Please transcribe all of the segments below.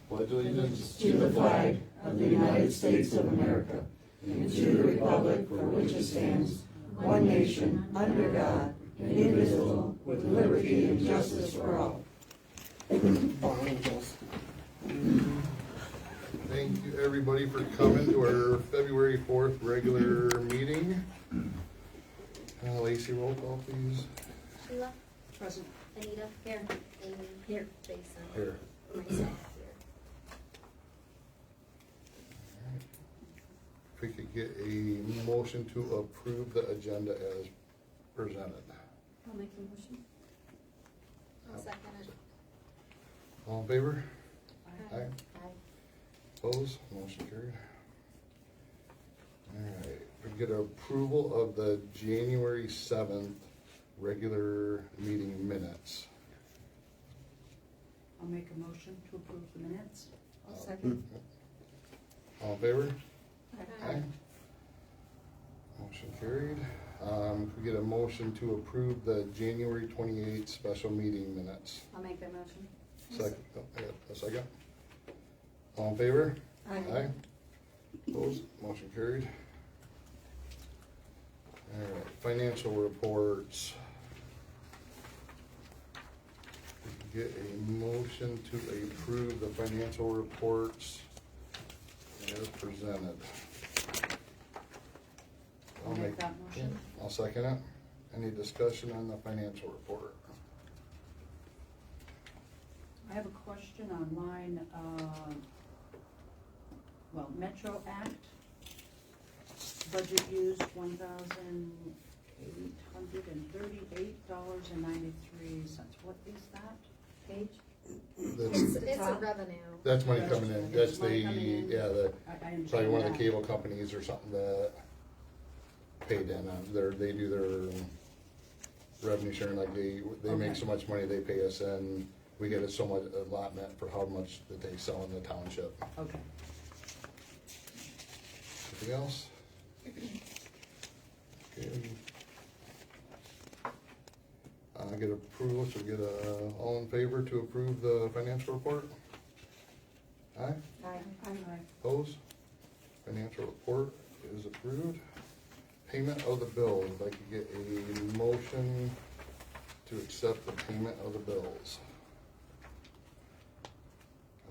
Pledge allegiance to the flag of the United States of America and to the republic for which it stands, one nation, under God, indivisible, with liberty and justice for all. Thank you, everybody, for coming to our February 4th regular meeting. Lacey, roll call, please. Sheila? Present. Anita? Here. Amy? Here. Jason? Here. Myself here. If we could get a motion to approve the agenda as presented. I'll make the motion. I'll second it. All in favor? Aye. Aye. Opposed? Motion carried. All right, we get approval of the January 7th regular meeting minutes. I'll make a motion to approve the minutes. I'll second. All in favor? Aye. Motion carried. We get a motion to approve the January 28th special meeting minutes. I'll make that motion. Second, I got a second. All in favor? Aye. Opposed? Motion carried. All right, financial reports. We can get a motion to approve the financial reports as presented. I'll make that motion. I'll second it. Any discussion on the financial report? I have a question on line, Metro Act, budget used $1,838.93. What is that page? It's a revenue. That's money coming in. That's the, Money coming in. yeah, the, I understand probably one of the that. cable companies or something that paid in on they do their revenue sharing, like they make Okay. so much money, they pay us and we get it so much allotment for how much that they sell in the township. Okay. Anything else? Okay. Get approval, so get all in favor to approve the financial report? Aye? Aye. Opposed? Financial report is approved. Payment of the bills, if I could get a motion to accept the payment of the bills.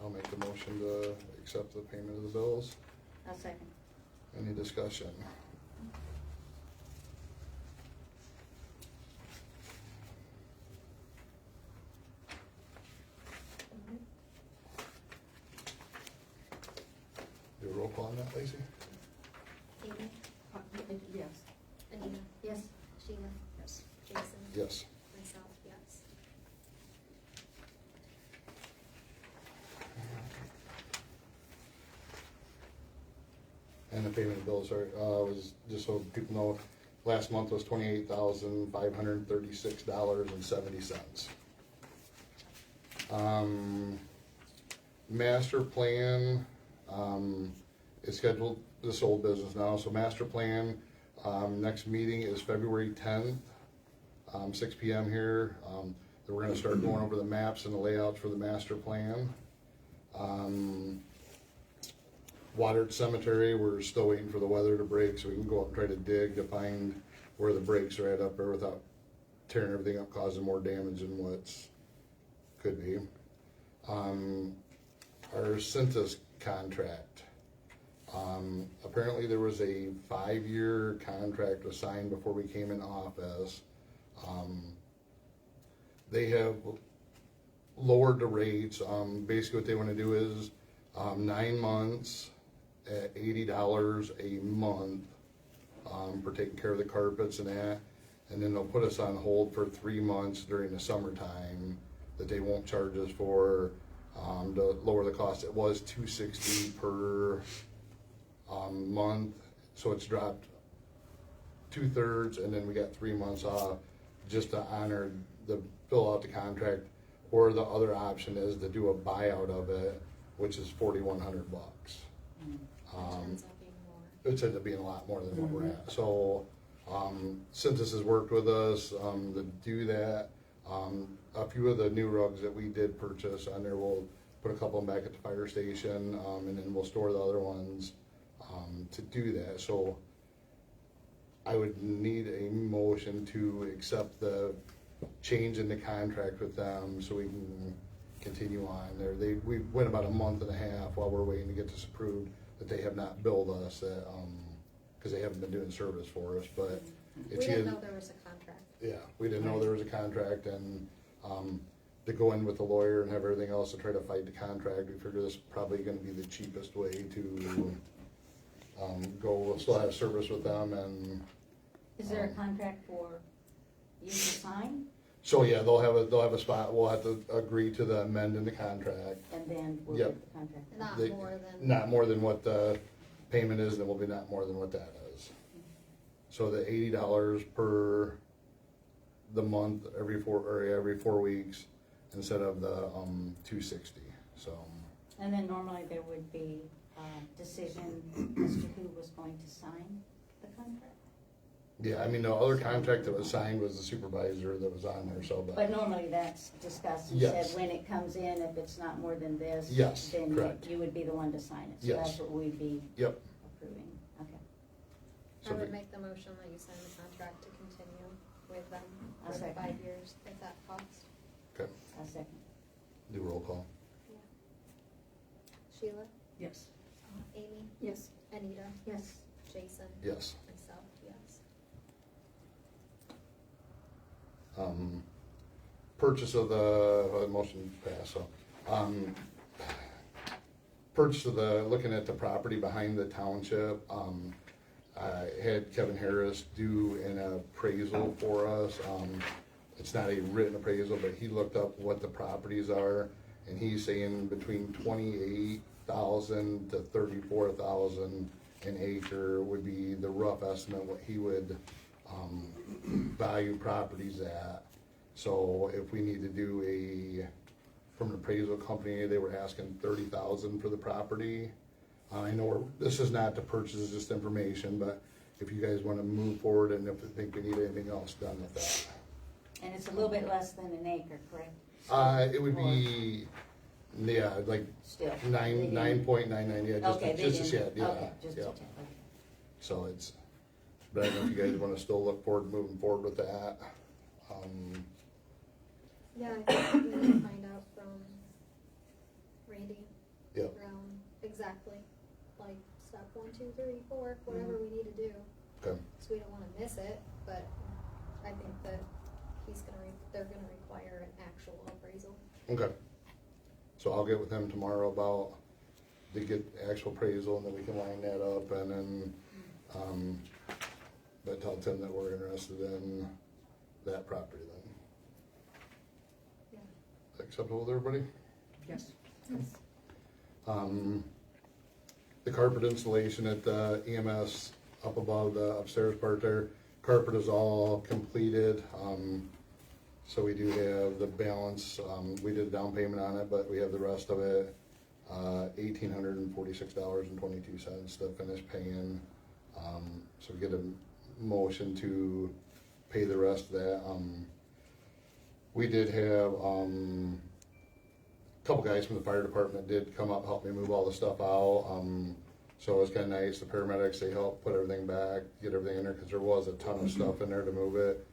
I'll make the motion to accept the payment of the bills. I'll second. Any discussion? Do a roll call on that, Lacey? Amy? Yes. Anita? Yes. Sheila? Yes. Jason? Yes. Myself, yes. And the payment of bills was, just so people know, last month was $28,536.70. Master plan, is scheduled, this old business now, so master plan, next meeting is February 10th, 6 p.m. here. Then we're gonna start going over the maps and the layouts for the master plan. Watered cemetery, we're still waiting for the weather to break so we can go up and try to dig to find where the breaks are at up there without tearing everything up, causing more damage than what's could be. Our census contract. Apparently there was a 5-year contract assigned before we came in office. They have lowered the rates. Basically what they wanna do is 9 months at $80 a month for taking care of the carpets and that, and then they'll put us on hold for 3 months during the summertime that they won't charge us for to lower the cost. It was $260 per month, so it's dropped 2/3, and then we got 3 months off just to honor the fill out the contract. Or the other option is to do a buyout of it, which is $4,100. Ends up being more. It ends up being a lot more than what we're at. So, Census has worked with us to do that. a few of the new rugs that we did purchase on there, we'll put a couple of them back at the fire station, and then we'll store the other ones, to do that. So I would need a motion to accept the change in the contract with them so we can continue on there. We went about a month and a half while we're waiting to get this approved, that they have not billed us, that, cause they haven't been doing service for us, but We it's didn't either. know there was a contract. Yeah, we didn't know there was a contract, and, to go in with the lawyer and have everything else to try to fight the contract, we figure this is probably gonna be the cheapest way to, go, we'll still have service with them, and, Is there a contract for you to sign, so, yeah, they'll have a spot, we'll have to agree to the amend in the contract. and then we'll Yep. get the contract? Not They- more than. Not more than what the payment is, then will be not more than what that is. So the $80 per the month, every 4 weeks, instead of the, $260, so. And then normally there would be a decision as to who was going to sign the contract? Yeah, I mean, the other contract that was signed was the supervisor that was on there, so, But but, normally that's discussed and Yes. said, when it comes in, if it's not more than this, Yes, then correct. you would be the one to sign it. So Yes. that's what we'd be yep. approving, okay. I So would the- make the motion that you sign the contract to continue with them I'll for the second. 5 years at that cost. Okay, A second. do roll call. Sheila? Yes. Amy? Yes. Anita? Yes. Jason? Yes. Myself, yes. Purchase of the, motion passed, so, purchase of the, looking at the property behind the township, I had Kevin Harris do an appraisal for us. It's not a written appraisal, but he looked up what the properties are, and he's saying between 28,000 to 34,000 an acre would be the rough estimate what he would, value properties at. So if we need to do from an appraisal company, they were asking 30,000 for the property. I know this is not to purchase, just information, but if you guys wanna move forward and if you think we need anything else done with that. And it's a little bit less than an acre, correct? It would be, yeah, like Still. 9.99, yeah, Okay, just a shed, yeah, okay, just a yeah. shed, okay. So it's, but I don't know if you guys wanna still look forward to moving forward with that. Yeah, I think we need to find out from Randy Yep. Brown exactly, like step 1, 2, 3, 4, whatever we need to do. Okay, So we don't wanna miss it, but I think that they're gonna require an actual appraisal. okay. So I'll get with him tomorrow about to get actual appraisal, and then we can line that up, and then, but tell Tim that we're interested in that property then. Yeah. Acceptable with everybody? Yes. The carpet installation at the EMS up above the upstairs part there, carpet is all completed. So we do have the balance, we did a down payment on it, but we have the rest of it, $1,846.22 to finish paying. So we get a motion to pay the rest of that. We did have, couple guys from the fire department did come up, help me move all the stuff out. So it was kinda nice, the paramedics, they helped put everything back, get everything in there, cause there was a ton of stuff in there to move it.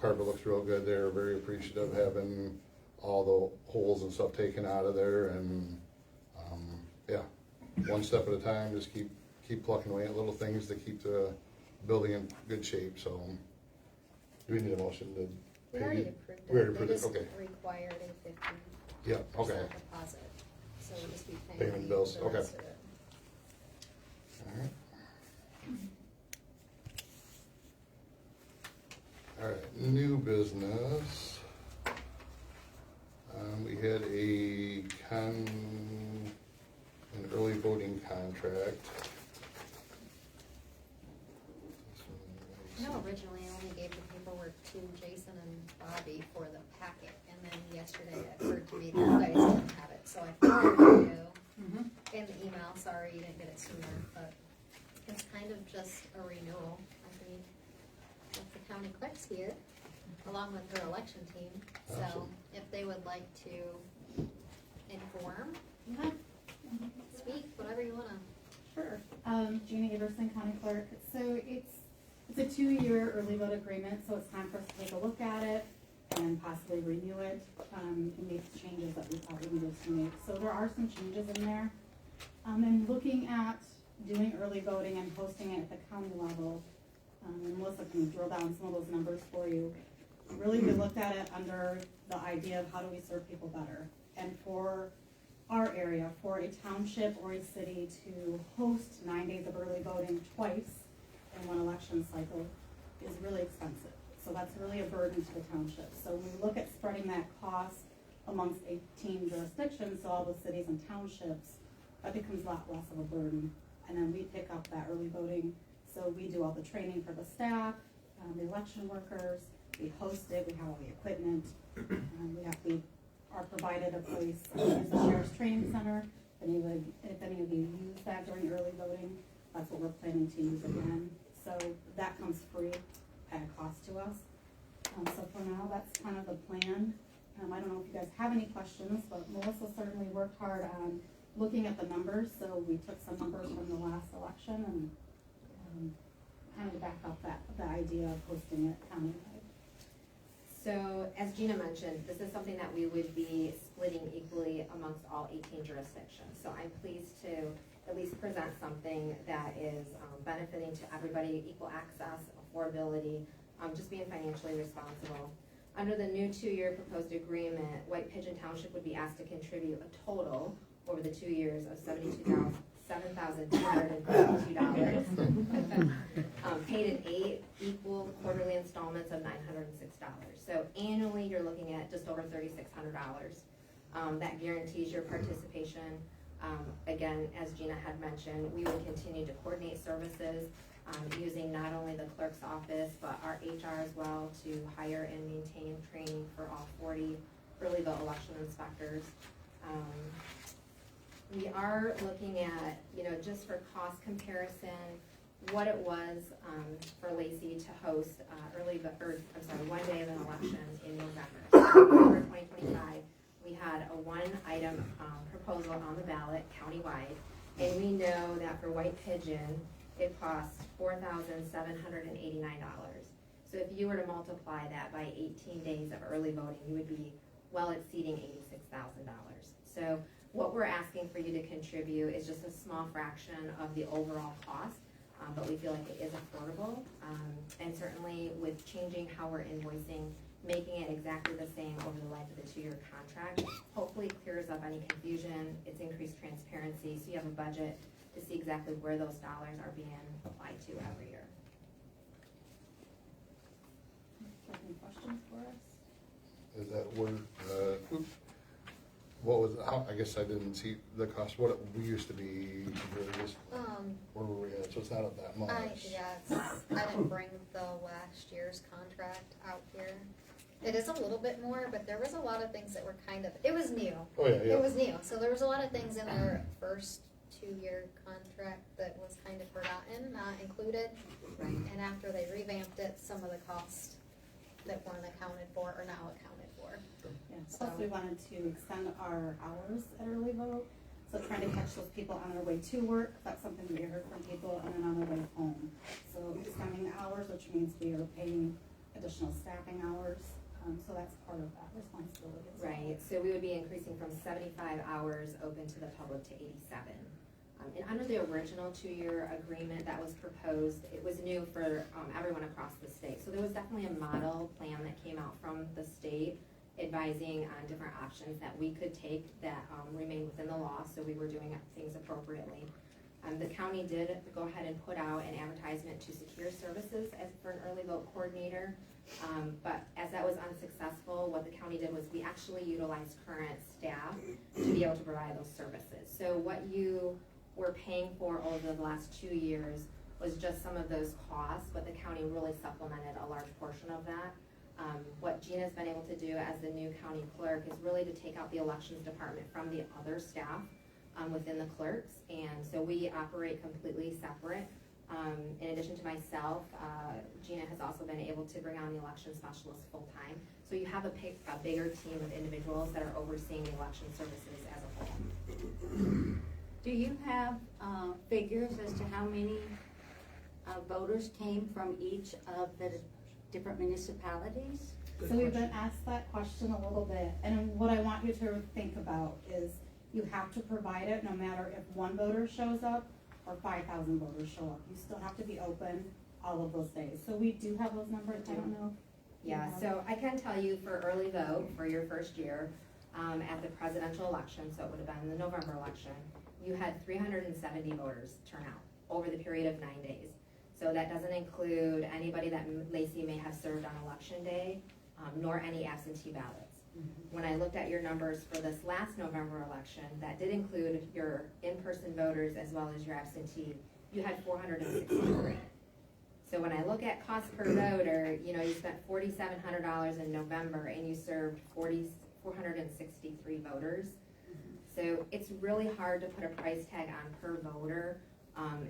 Carpet looks real good there, very appreciative of having all the holes and stuff taken out of there, and, yeah, one step at a time, just keep plucking away at little things to keep the building in good shape, so. Do we need a motion to We pay? already approved it. We already approved They it, just okay. required a 50% Yeah, okay. deposit, so we'll just be Payment paying bills, the okay. rest of it. Alright, new business. We had an early voting contract. No, originally I only gave the paperwork to Jason and Bobby for the packet, and then yesterday it occurred to me that you guys didn't have it, so I forwarded it to you in the email. Sorry you didn't get it sooner, but it's kind of just a renewal, I think. If the county clerk's here, along with her election team. So Absolutely. if they would like to inform, Yeah. speak, whatever you wanna. Sure. Gina Everson, County Clerk. So it's a 2-year early vote agreement, so it's time for us to take a look at it and possibly renew it, and make the changes that we probably needed to make. So there are some changes in there. And looking at doing early voting and posting it at the county level, and Melissa can drill down some of those numbers for you. Really, we looked at it under the idea of how do we serve people better. And for our area, for a township or a city to host 9 days of early voting twice in one election cycle is really expensive. So that's really a burden to the township. So when we look at spreading that cost amongst 18 jurisdictions, so all the cities and townships, that becomes a lot less of a burden. And then we pick up that early voting. So we do all the training for the staff, the election workers, we host it, we have all the equipment. We are provided a place, use the Sheriff's Training Center. If any of you use that during early voting, that's what we're planning to use again. So that comes free at a cost to us. So for now, that's kind of the plan. I don't know if you guys have any questions, but Melissa certainly worked hard on looking at the numbers. So we took some numbers from the last election and kind of back up the idea of hosting it countywide. So, as Gina mentioned, this is something that we would be splitting equally amongst all 18 jurisdictions. So I'm pleased to at least present something that is benefiting to everybody, equal access, affordability, just being financially responsible. Under the new 2-year proposed agreement, White Pigeon Township would be asked to contribute a total over the 2 years of $7,252. Paid in 8 equal quarterly installments of $906. So annually, you're looking at just over $3,600. That guarantees your participation. Again, as Gina had mentioned, we will continue to coordinate services using not only the clerk's office, but our HR as well to hire and maintain training for all 40 early vote election inspectors. We are looking at, just for cost comparison, what it was for Lacey to host 1 day of an election in November. So November 2025, we had a 1-item proposal on the ballot countywide, and we know that for White Pigeon, it costs $4,789. So if you were to multiply that by 18 days of early voting, you would be well exceeding $86,000. So what we're asking for you to contribute is just a small fraction of the overall cost, but we feel like it is affordable. And certainly with changing how we're invoicing, making it exactly the same over the life of the 2-year contract, hopefully clears up any confusion. It's increased transparency, so you have a budget to see exactly where those dollars are being applied to every year. Any questions for us? Is that where, what was, I guess I didn't see the cost, what we used to be, where were we at, so it's not up that much. I didn't bring the last year's contract out here. It is a little bit more, but there was a lot of things that were it was new. Oh, yeah. It was new, so there was a lot of things in their first 2-year contract that was kind of forgotten, not included. Right. And after they revamped it, some of the costs that weren't accounted for are now accounted for. Yeah, plus we wanted to extend our hours at early vote, so trying to catch those people on their way to work, that's something we heard from people, and then on their way home. So extending the hours, which means we are paying additional staffing hours, so that's part of that responsibility as well. Right, so we would be increasing from 75 hours open to the public to 87. And under the original 2-year agreement that was proposed, it was new for everyone across the state. So there was definitely a model plan that came out from the state advising on different options that we could take that remain within the law, so we were doing things appropriately. The county did go ahead and put out an advertisement to secure services for an early vote coordinator, but as that was unsuccessful, what the county did was we actually utilized current staff to be able to provide those services. So what you were paying for over the last 2 years was just some of those costs, but the county really supplemented a large portion of that. What Gina's been able to do as the new county clerk is really to take out the elections department from the other staff within the clerks, and so we operate completely separate. In addition to myself, Gina has also been able to bring on the election specialist full-time. So you have a bigger team of individuals that are overseeing the election services as a whole. Do you have figures as to how many voters came from each of the different municipalities? So we've been asked that question a little bit, and what I want you to think about is you have to provide it no matter if one voter shows up or 5,000 voters show up. You still have to be open all of those days. So we do have those numbers, I don't know. Yeah, so I can tell you for early vote for your first year, at the presidential election, so it would have been the November election, you had 370 voters turn out over the period of 9 days. So that doesn't include anybody that Lacey may have served on election day, nor any absentee ballots. When I looked at your numbers for this last November election, that did include your in-person voters as well as your absentee. You had 463. So when I look at cost per voter, you know, you spent $4,700 in November and you served 463 voters. So it's really hard to put a price tag on per voter.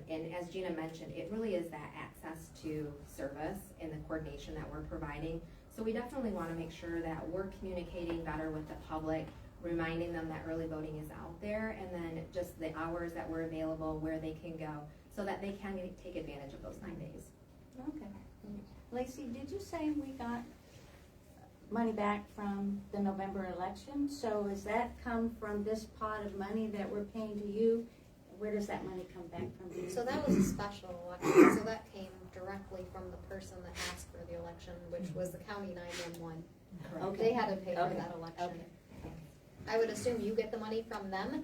And as Gina mentioned, it really is that access to service and the coordination that we're providing. So we definitely want to make sure that we're communicating better with the public, reminding them that early voting is out there, and then just the hours that we're available, where they can go, so that they can take advantage of those 9 days. Okay. Lacey, did you say we got money back from the November election? So does that come from this pot of money that we're paying to you? Where does that money come back from? So that was a special election, so that came directly from the person that asked for the election, which was the county 911. Okay. They had to pay for Okay. that election. Okay. I would assume you get the money from them,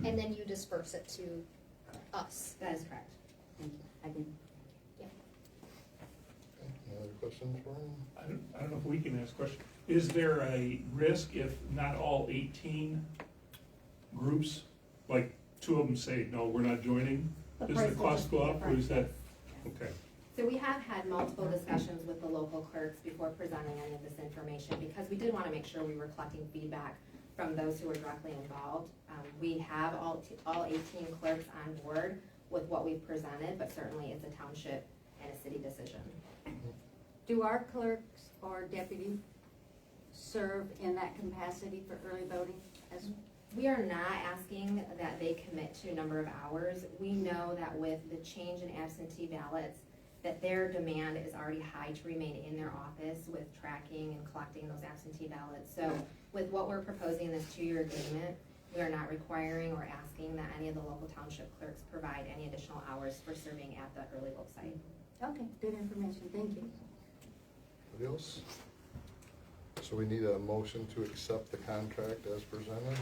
and then you disperse it to us. That is correct. Thank you. I didn't. Any other questions for him? I don't know if we can ask a question. Is there a risk if not all 18 groups, like 2 of them say, no, we're not joining? The Does price the will cost just go be up, or different. is that, okay? So we have had multiple discussions with the local clerks before presenting any of this information, because we did want to make sure we were collecting feedback from those who were directly involved. We have all 18 clerks on board with what we've presented, but certainly it's a township and a city decision. Do our clerks or deputy serve in that capacity for early voting? We are not asking that they commit to a number of hours. We know that with the change in absentee ballots, that their demand is already high to remain in their office with tracking and collecting those absentee ballots. So with what we're proposing in this 2-year agreement, we are not requiring or asking that any of the local township clerks provide any additional hours for serving at the early vote site. Okay, good information. Thank you. Anybody else? So we need a motion to accept the contract as presented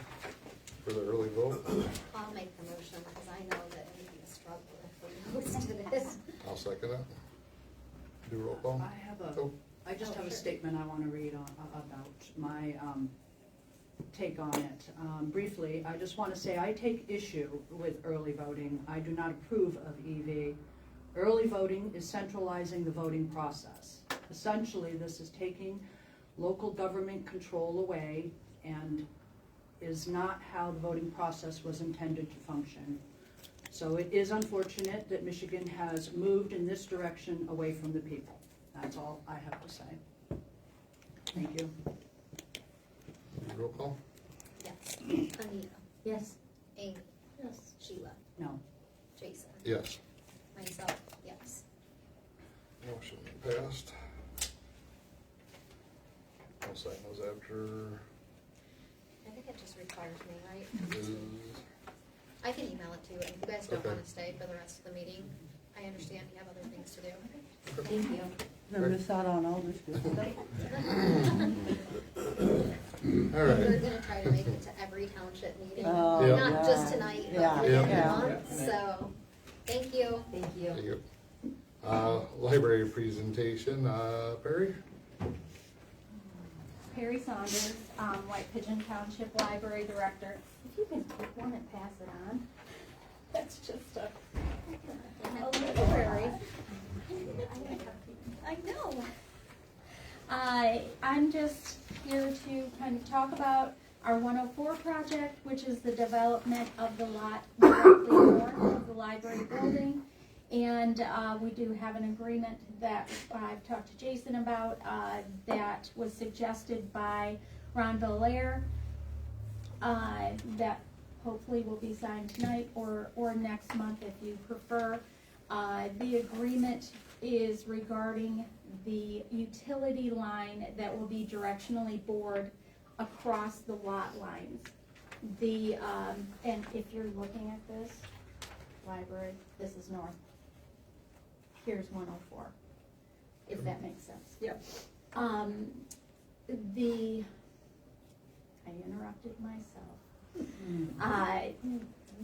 for the early vote. I'll make the motion, because I know that it'd be a struggle if we hosted this. I'll second it. Do roll call. Oh. I just have a sure. statement I want to read about my take on it. Briefly, I just want to say I take issue with early voting. I do not approve of EV. Early voting is centralizing the voting process. Essentially, this is taking local government control away and is not how the voting process was intended to function. So it is unfortunate that Michigan has moved in this direction away from the people. That's all I have to say. Thank you. Roll call. Yes. Anita. Yes. Amy. Yes. Sheila. No. Jason. Yes. Myself, yes. Motion passed. I'll sign those after. I think it just requires me, right? Is, I can email it to you, and if you guys don't Okay. want to stay for the rest of the meeting, I understand you have other things to do. Thank you. Never miss out on all this good stuff. all We're right. gonna try to make it to every township meeting, Oh, Yeah. not just tonight, but Yeah. for the Yeah. month, so, thank you. Thank you. Thank you. Library presentation, Perry? Perry Saunders, White Pigeon Township Library Director. If you can click one and pass it on. That's just a library. I know. I'm just here to kind of talk about our 104 project, which is the development of the lot directly north of the library building. And we do have an agreement that I've talked to Jason about, that was suggested by Ron Belair, that hopefully will be signed tonight or next month if you prefer. The agreement is regarding the utility line that will be directionally bored across the lot lines. The, and if you're looking at this, library, this is north. Here's 104, if that makes sense. Yep. I interrupted myself.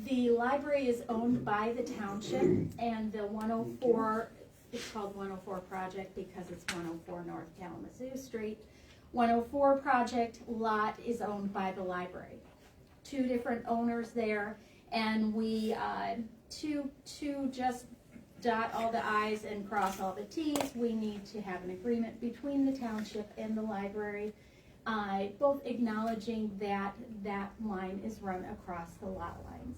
The library is owned by the township, and the 104, it's called 104 project because it's 104 North Kalamazoo Street. 104 project lot is owned by the library. Two different owners there, and we, to just dot all the i's and cross all the t's, we need to have an agreement between the township and the library, both acknowledging that that line is run across the lot lines.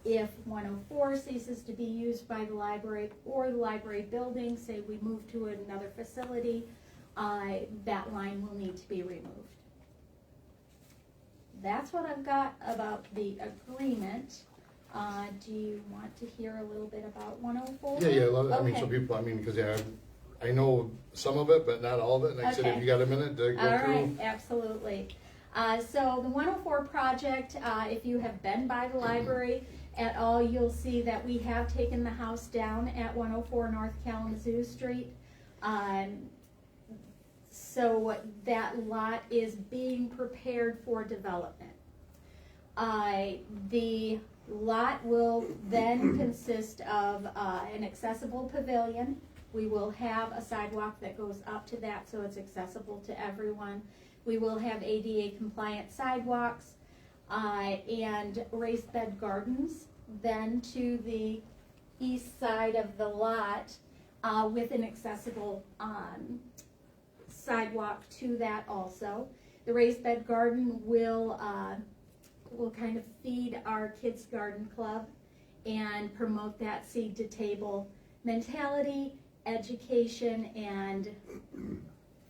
If 104 ceases to be used by the library or the library building, say we move to another facility, that line will need to be removed. That's what I've got about the agreement. Do you want to hear a little bit about 104? I mean, so people, I mean, because I know some of it, but not all of it, and like I said, if Okay. you got a minute to go All through. right, absolutely. So the 104 project, if you have been by the library at all, you'll see that we have taken the house down at 104 North Kalamazoo Street. So that lot is being prepared for development. The lot will then consist of an accessible pavilion. We will have a sidewalk that goes up to that so it's accessible to everyone. We will have ADA compliant sidewalks and raised bed gardens. Then to the east side of the lot with an accessible sidewalk to that also. The raised bed garden will kind of feed our kids garden club and promote that seed to table mentality, education, and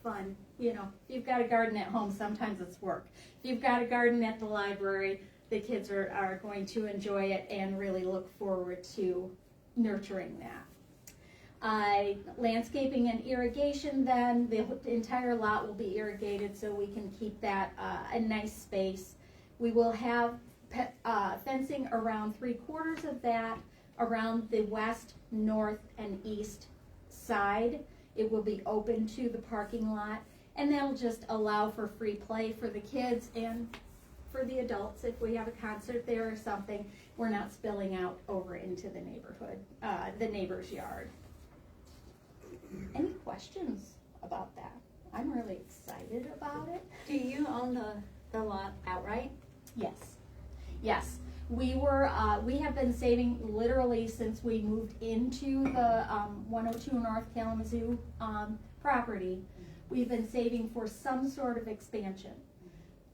fun. You know, if you've got a garden at home, sometimes it's work. If you've got a garden at the library, the kids are going to enjoy it and really look forward to nurturing that. Landscaping and irrigation, then the entire lot will be irrigated so we can keep that a nice space. We will have fencing around 3/4 of that around the west, north, and east side. It will be open to the parking lot, and that'll just allow for free play for the kids and for the adults. If we have a concert there or something, we're not spilling out over into the neighborhood, the neighbor's yard. Any questions about that? I'm really excited about it. Do you own the lot outright? Yes, yes. We have been saving literally since we moved into the 102 North Kalamazoo property. We've been saving for some sort of expansion.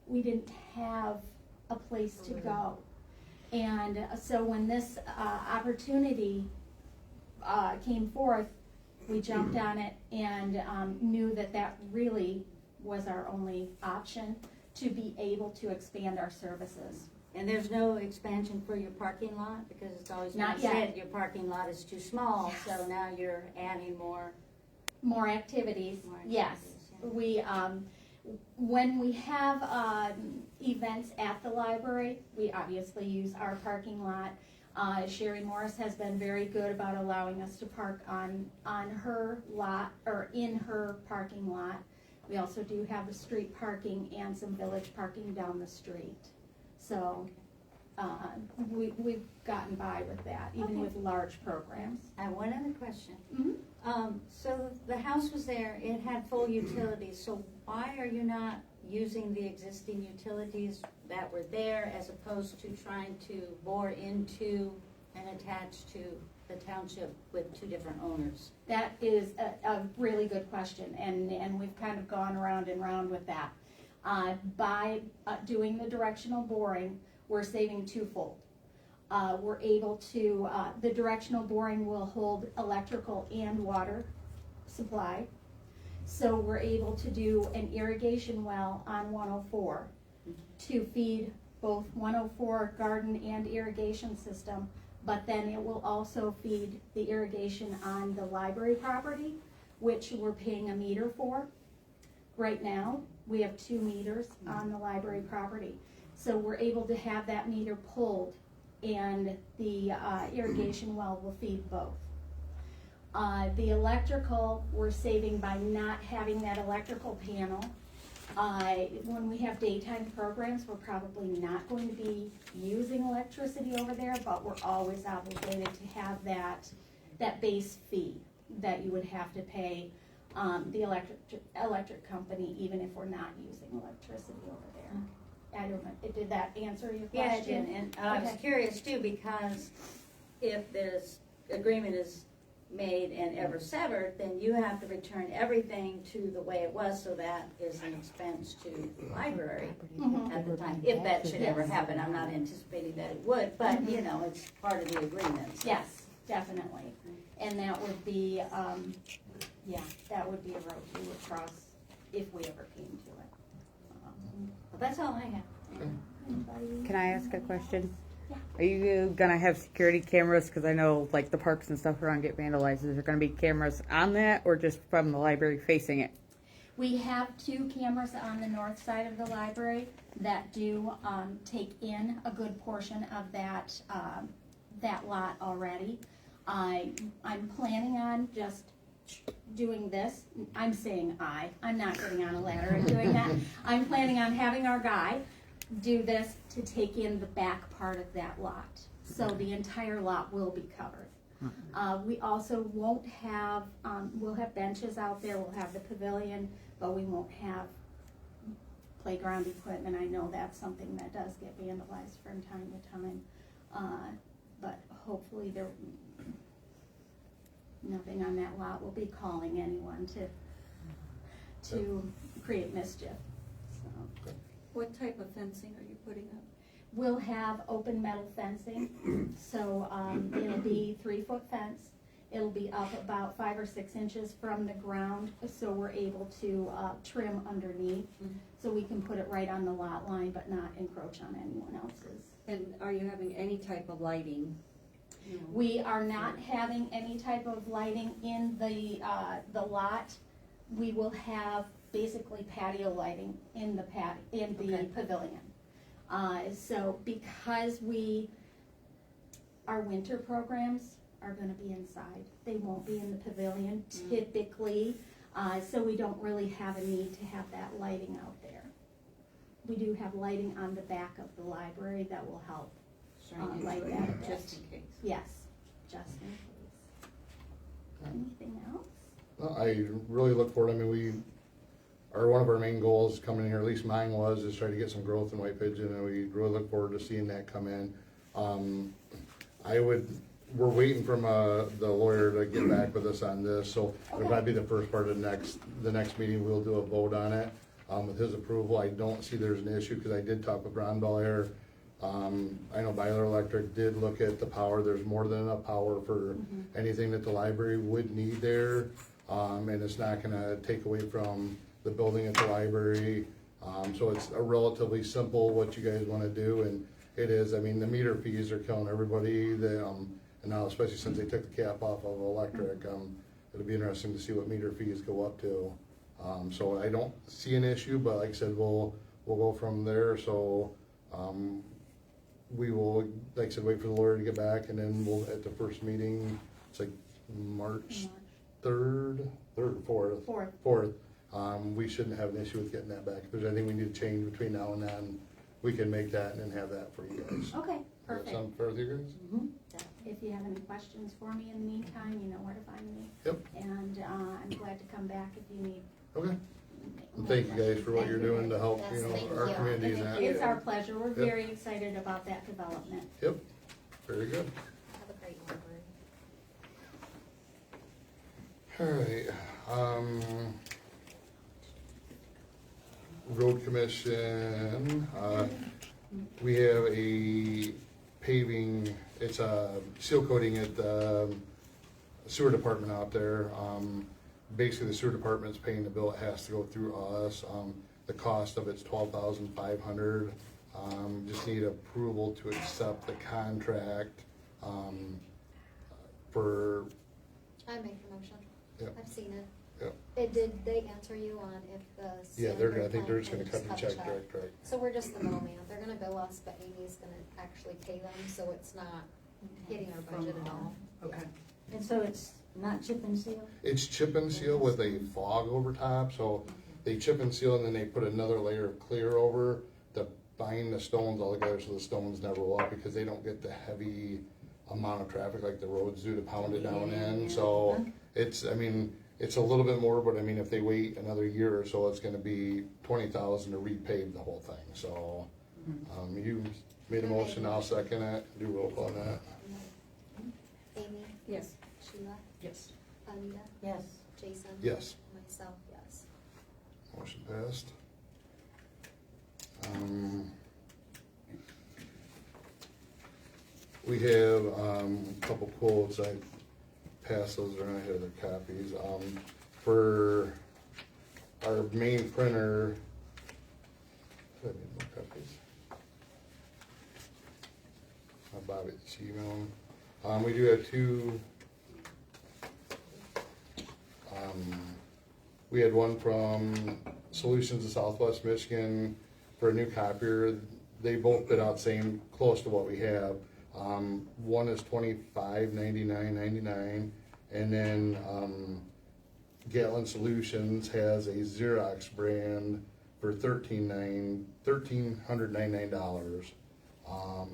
We didn't have a place to go. And so when this opportunity came forth, we jumped on it and knew that that really was our only option to be able to expand our services. And there's no expansion for your parking lot? Because it's always been Not yet. said your parking lot is too small, so now you're adding more. More activities, More yes. activities, yeah. We, when we have events at the library, we obviously use our parking lot. Sherry Morris has been very good about allowing us to park on her lot, or in her parking lot. We also do have the street parking and some village parking down the street. So, we've gotten by with that, even Okay. with large programs. I have one other question. Mm-hmm. So the house was there, it had full utilities, so why are you not using the existing utilities that were there as opposed to trying to bore into and attach to the township with two different owners? That is a really good question, and we've kind of gone around and round with that. By doing the directional boring, we're saving twofold. We're able to, the directional boring will hold electrical and water supply. So we're able to do an irrigation well on 104 to feed both 104 garden and irrigation system, but then it will also feed the irrigation on the library property, which we're paying a meter for. Right now, we have 2 meters on the library property. So we're able to have that meter pulled, and the irrigation well will feed both. The electrical, we're saving by not having that electrical panel. When we have daytime programs, we're probably not going to be using electricity over there, but we're always obligated to have that base fee that you would have to pay the electric company, even if we're not using electricity over there. I don't know, did that answer your Yeah, it question? did, and I was Okay. curious too, because if this agreement is made and ever severed, then you have to return everything to the way it was, so that is an expense to the library Mhm. at the time, if that should ever Yes. happen. I'm not anticipating that it would, but, you know, it's part of the agreement. so. Yes, definitely. And that would be, that would be a road we would cross if we ever came to it. But that's all I have. Anybody? Can I ask a question? Yeah. Are you gonna have security cameras? Because I know like the parks and stuff are gonna get vandalized. Is there gonna be cameras on that, or just from the library facing it? We have 2 cameras on the north side of the library that do take in a good portion of that lot already. I'm planning on just doing this. I'm saying I'm not getting on a ladder and doing that. I'm planning on having our guy do this to take in the back part of that lot. So the entire lot will be covered. We also won't have, we'll have benches out there, we'll have the pavilion, but we won't have playground equipment. I know that's something that does get vandalized from time to time. But hopefully nothing on that lot will be calling anyone to create mischief. So. What type of fencing are you putting up? We'll have open metal fencing, so it'll be 3-foot fence. It'll be up about 5 or 6 inches from the ground, so we're able to trim underneath. So we can put it right on the lot line, but not encroach on anyone else's. And are you having any type of lighting? We are not having any type of lighting in the lot. We will have basically patio lighting in the pavilion. So because our winter programs are gonna be inside, they won't be in the pavilion typically, so we don't really have a need to have that lighting out there. We do have lighting on the back of the library that will help light that a bit. Just in case. Yes, just in case. Anything else? Well, I really look forward, I mean, one of our main goals coming in here, at least mine was, is try to get some growth in white pigeon, and we really look forward to seeing that come in. We're waiting from the lawyer to get back with us on this, so it'll probably be the first part of the next meeting, we'll do a vote on it. With his approval, I don't see there's an issue, because I did talk with Ron Belair. I know Byler Electric did look at the power, there's more than enough power for anything that the library would need there. And it's not gonna take away from the building at the library. So it's a relatively simple what you guys wanna do, and it is, I mean, the meter fees are killing everybody, and now especially since they took the cap off of electric, it'll be interesting to see what meter fees go up to. So I don't see an issue, but like I said, we'll go from there, so, we will, like I said, wait for the lawyer to get back, and then we'll, at the first meeting, it's like March 3rd, 4th. Fourth. We shouldn't have an issue with getting that back. If there's anything we need to change between now and then, we can make that and then have that for you guys. Okay, Does that perfect. sound fair with you guys? If you have any questions for me in the meantime, you know where to find me. Yep. And I'm glad to come back if you need. Okay. And thank you guys for what you're doing to help, Yes, thank our you. community and that. It's our pleasure. We're Yep. very excited about that development. Yep, very good. Have a great library. All right, road commission, we have a paving, it's seal coating at the sewer department out there. Basically, the sewer department's paying the bill, it has to go through us. The cost of it's $12,500. Just need approval to accept the contract, for, I make the motion. Yep. I've seen it. Yep. Did they answer you on if the? Yeah, I think they're Sanford just gonna plant cut the can check cut? direct, right? So we're just the middleman. They're gonna bill us, but Amy's gonna actually pay them, so it's not hitting our budget at all. Okay. And so it's not chip and seal? It's chip and seal with a fog over top, so they chip and seal and then they put another layer of clear over to bind the stones all together so the stones never will up, because they don't get the heavy amount of traffic like the roads do to pound it down in. So it's, I mean, it's a little bit more, but I mean, if they wait another year or so, it's gonna be $20,000 to repave the whole thing, so. You made a motion, I'll second it, do roll call on that. Amy, Yes. Sheila, Yes. Anita, Yes. Jason. Yes, Myself, yes. motion passed. We have, a couple quotes, I passed those around, I have their copies, for our main printer. Do I need more copies? Bobby, it's email. We do have two, we had one from Solutions of Southwest Michigan for a new copier. They both bid out same, close to what we have. One is $25.99.99, and then Gatlin Solutions has a Xerox brand for $1,399.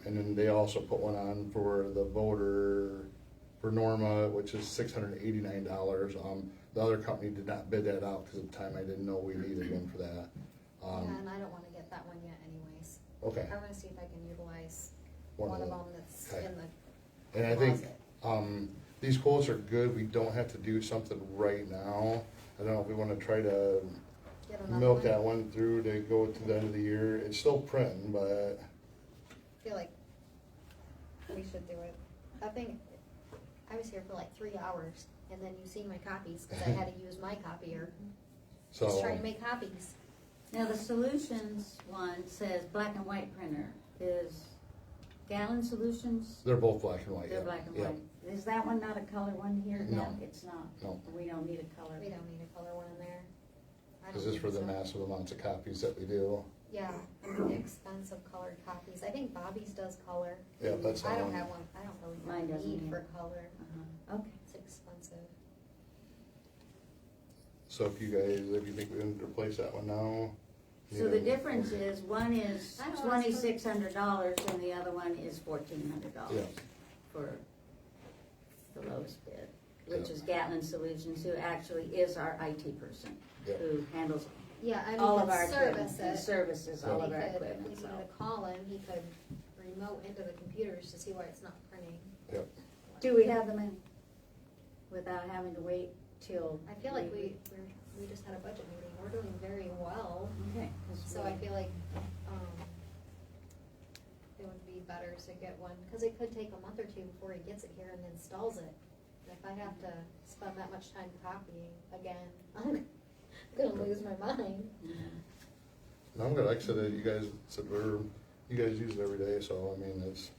And then they also put one on for the voter for Norma, which is $689. The other company did not bid that out because at the time I didn't know we needed one for that. Yeah, and I don't wanna get that one yet anyways. Okay. I wanna see if I can utilize One one of of them. them that's Okay. in the And I think, closet. these quotes are good, we don't have to do something right now. I don't know if we wanna try to Get another milk one. that one through to go to the end of the year. It's still printing, but, I feel like we should do it. I think, I was here for like 3 hours, and then you see my copies, cause I had to use my copier, just so, trying to make copies. Now, the Solutions one says black and white printer. Is Gallon Solutions, they're both black and white, they're yeah. black and Yeah. white. Is that one not a color one here? No. It's not. No. We don't need a color. We don't need a color one in there. I Cause don't it's for the think so. massive amounts of copies that we do. Yeah, and the expensive colored copies. I think Bobby's does color. Yeah, that's I the don't one. have one. I don't really Mine have a doesn't need for either. color. Uh-huh. Okay. It's expensive. So if you think we can replace that one now. So you the know, difference is, one is I don't know, it's $2,600 and the other one is $1,400 Yeah. for the lowest bid, which Yeah. is Gatlin Solutions, who actually is our IT person, Yeah. who handles Yeah, I mean, all of he our could equipment, service and it. services all of our He could, if we equipment, needed so. to call him, he could remote into the computers to see why it's not printing. Yep. Do we have them in without having to wait till? I feel like we just had a budget meeting. We're doing very well. Okay. 'Cause So I feel like, it would be better to get one, cause it could take a month or two before he gets it here and installs it. And if I have to spend that much time copying again, I'm gonna lose my mind. No, I'm good, like I said, you guys said you guys use it every day, so I mean, it's,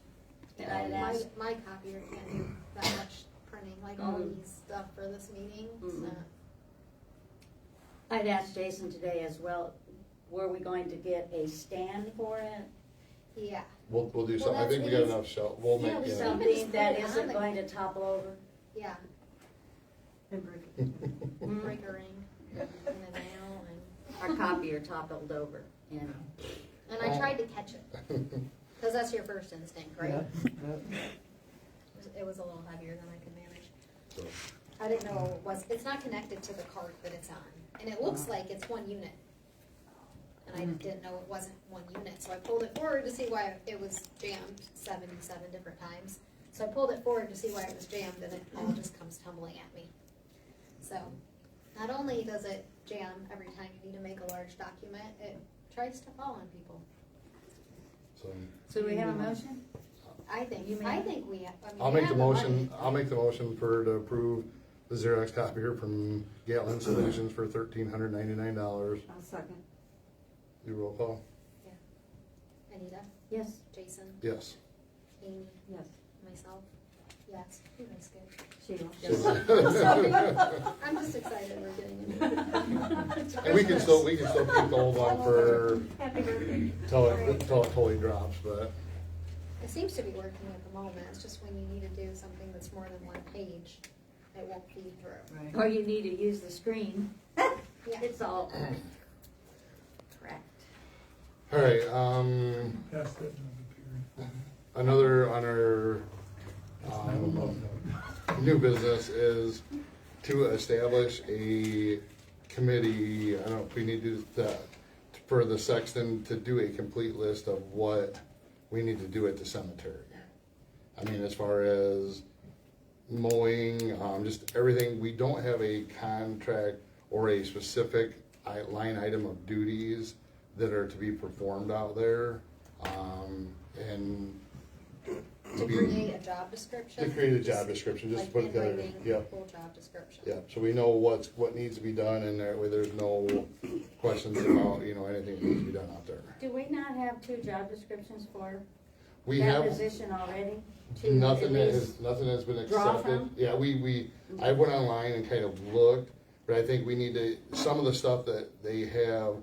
And I'd My, ask, my copier can't do that much printing, like all Mhm. these stuff for this meeting, it's Mhm. not. I'd asked Jason today as well, were we going to get a stand for it? Yeah, we'll do Well, something, I that's think we got easy. enough shelf, we'll Yeah, make, we yeah. sell- Something just that put it on isn't the- going to topple over? yeah, And break it. break a ring and a nail Our copier toppled over, and and I tried to catch it, cause that's your first instinct, right? It was a little heavier than I could manage. So, I didn't know it was, it's not connected to the cart that it's on, and it looks like it's one unit. And I didn't know it wasn't one unit, so I pulled it forward to see why it was jammed 77 different times. So I pulled it forward to see why it was jammed, and it all just comes tumbling at me. So, not only does it jam every time you need to make a large document, it tries to fall on people. so, so we have a motion? I think You we, may- I mean. I'll we make have the money. motion, I'll make the motion to approve the Xerox copier from Gatlin Solutions for $1,399. I'll second. Do roll call? Anita, Yes. Jason, Yes. Amy, Yes. myself, yes, who am I scared? Sheila. I'm just excited we're getting into And we can still keep the old one for, Happy birthday. till it totally drops, but, It seems to be working at the moment, it's just when you need to do something that's more than one page, it won't feed through. Right. Or you need to use the screen. Yeah. It's all correct. alright, Pass that down to Perry. another on our, new business is to establish a committee, I don't know if we need to do that, for the sexton to do a complete list of what we need to do at the cemetery. I mean, as far as mowing, just everything, we don't have a contract or a specific line item of duties that are to be performed out there. And To create a job description. to create a job description, just to put it together, Like in writing, yeah. full job description. Yeah, so we know what needs to be done, and that way there's no questions about, anything that needs to be done out there. Do we not have 2 job descriptions for We that have position already? To nothing at that least- nothing has been draw accepted. from? Yeah, I went online and kind of looked, but I think we need to, some of the stuff that they have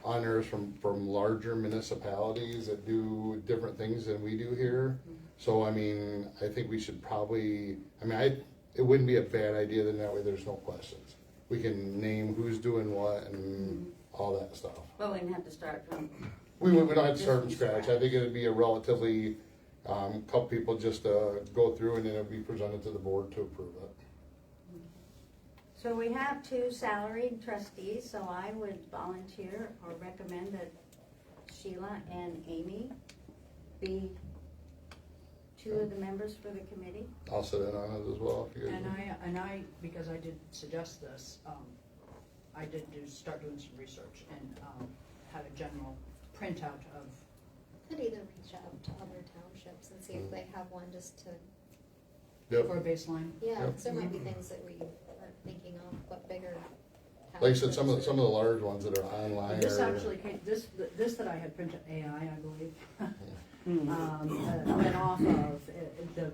on there is from larger municipalities that do different things than we do here. So, I mean, I think we should probably, it wouldn't be a bad idea, then that way there's no questions. We can name who's doing what and all that stuff. Well, we didn't have to start from, We don't have to start from scratch. I think it'd be a relatively, couple people just go through, and then it'll be presented to the board to approve it. so we have 2 salaried trustees, so I would volunteer or recommend that Sheila and Amy be 2 of the members for the committee. I'll sit in on it as well if you guys. And I, because I did suggest this, I did start doing some research and, had a general printout of, Could either reach out to other townships and see if they have one just to, Yep. for a baseline. yeah, Yep. 'cause there might be things that we aren't thinking of, but bigger. Like I said, some of townships the large ones that are online This are. actually came, this that I had printed, AI, I believe, went off of the,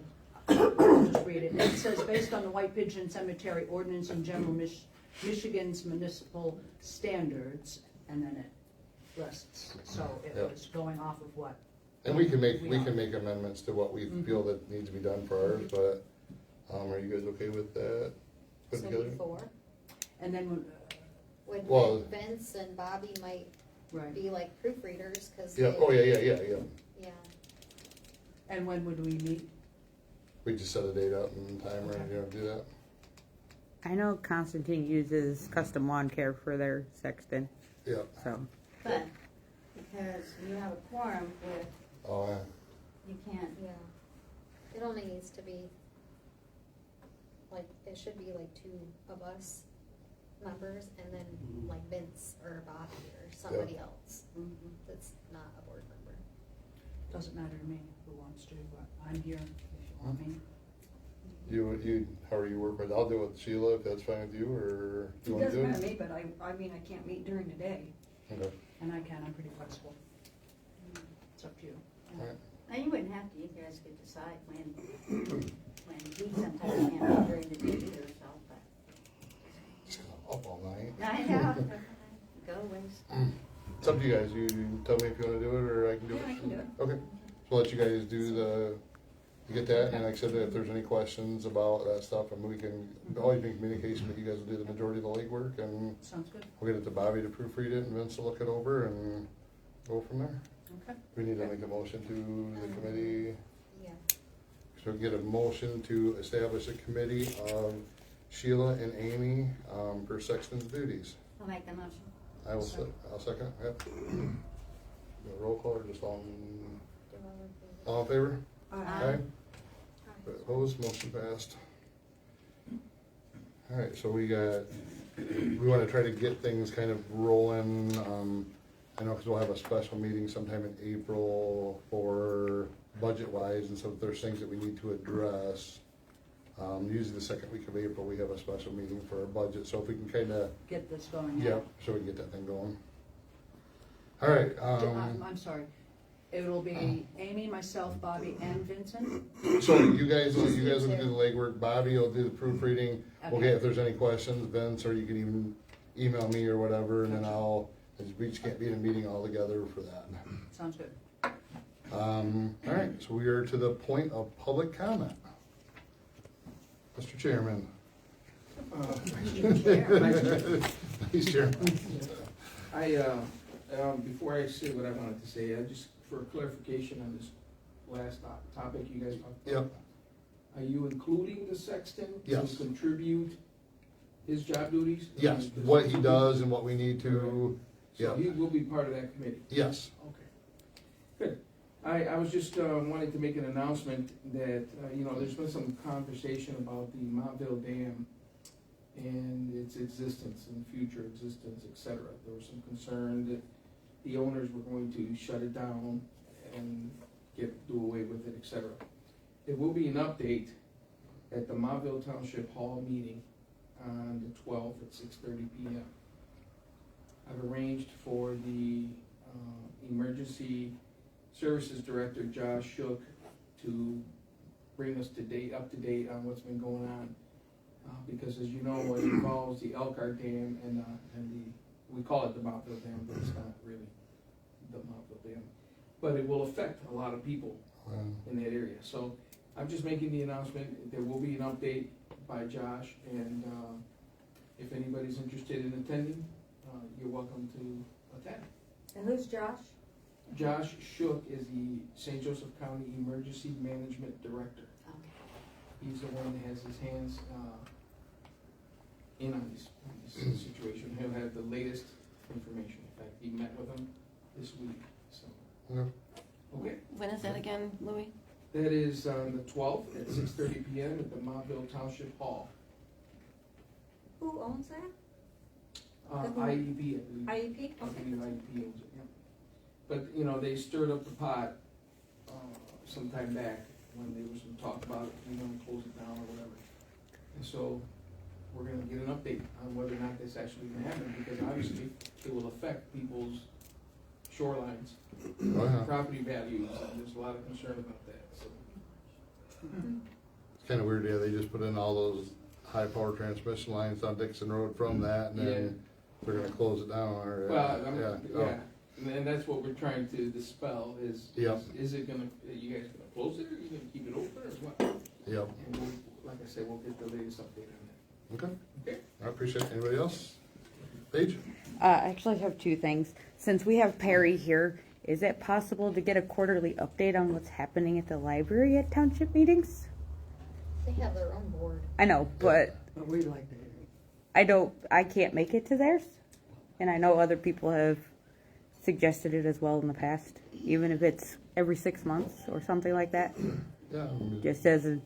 I'll just read it. It says, based on the White Pigeon Cemetery Ordinance and General Michigan's municipal standards, and then it lists. So it Yep. was going off of what. And we can make We are. amendments to what we feel that needs to be done for ours, but, are you guys okay with that? Put So together? before, And then, would Well- Vince and Bobby might right. be like proofreaders, cause Yeah, they. oh, yeah. Yeah, And when would we meet? We just set a date up and time, or, do that. I know Constantine uses custom lawn care for their sexton, Yeah, so. But because you have a quorum with, oh, yeah. you can't, yeah. It only needs to be, like, it should be like 2 of us members, and then like Vince or Bobby or somebody else that's not a board member. Doesn't matter to me who wants to, but I'm here if you want me. How are you working with, I'll do it with Sheila, if that's fine with you, or It you wanna do doesn't it? matter to me, but I mean, I can't meet during the day. Okay, And I'm pretty flexible. It's up to you. alright. now you wouldn't have to, you guys could decide when he sometimes can't be during the day either, so, but. Just up all night. I know. Go ways. It's up to you guys, you tell me if you wanna do it, or I can do it. Yeah, I can do it. Okay, so let you guys do you get that, and like I said, if there's any questions about that stuff, and we can, always be in communication, but you guys will do the majority of the legwork, and Sounds good. we'll get it to Bobby to proofread it, and Vince will look it over, and go from there. Okay. We need to make a motion to the committee, Yeah, so we get a motion to establish a committee of Sheila and Amy, for sexton's duties. I'll make the motion. I'll second, it, yep. Roll call, or just all in favor? Aye. Opposed, motion passed. Alright, so we wanna try to get things kind of rolling, I know, because we'll have a special meeting sometime in April for budget-wise, and so if there's things that we need to address, usually the second week of April, we have a special meeting for our budget, so if we can kind of, Get this going. yeah, so we can get that thing going. All right, I'm sorry. It will be Amy, myself, Bobby, and Vincent? so you guys will do the legwork, Bobby will do the proofreading. Okay, Okay. if there's any questions, Vince, or you can even email me or whatever, and then we just can't be in a meeting all together for that. Sounds good. All right, so we are to the point of public comment. Mr. Chairman. Vice Chairman. Before I say what I wanted to say, I just, for clarification on this last topic you guys talked about. Yep, Are you including the sexton Yes. to contribute his job duties? yes, what he does and what we need to, So yep, he will be part of that committee? yes. Okay, good. I was just wanting to make an announcement that, there's been some conversation about the Montville Dam and its existence and future existence, et cetera. There was some concern that the owners were going to shut it down and do away with it, et cetera. There will be an update at the Montville Township Hall meeting on the 12th at 6:30 p.m. I've arranged for the Emergency Services Director, Josh Shook, to bring us up to date on what's been going on. Because as you know, it involves the Elkhart Dam and we call it the Montville Dam, but it's not really the Montville Dam. But it will affect a lot of people in that area. So I'm just making the announcement, there will be an update by Josh, and if anybody's interested in attending, you're welcome to attend. And who's Josh? Josh Shook is the St. Joseph County Emergency Management Director. Okay. He's the one that has his hands in on this situation. He'll have the latest information. In fact, he met with him this week, so. Yeah. Okay, When is that again, Louis? that is on the 12th at 6:30 p.m. at the Montville Township Hall. Who owns that? IEP, I believe. IEP? I Okay. believe IEP owns it, yeah. But, they stirred up the pot some time back when there was some talk about it, we want to close it down or whatever. And so, we're gonna get an update on whether or not that's actually gonna happen, because obviously it will affect people's shorelines, Oh, yeah. property values, and there's a lot of concern about that, so. It's kind of weird, yeah, they just put in all those high power transmission lines on Dixon Road from that, and then they're gonna close it down, or, Well, yeah. and that's what we're trying to dispel is, Yep. is it gonna, you guys gonna close it, or you gonna keep it open, or what? Yep, And we'll, like I said, we'll get the latest update on that. okay, Okay. I appreciate it. Anybody else? Paige? I actually have two things. Since we have Perry here, is it possible to get a quarterly update on what's happening at the library at township meetings? They have their own board. I know, but But we'd like to. I can't make it to theirs. And I know other people have suggested it as well in the past, even if it's every 6 months or something like that, Yeah. just as a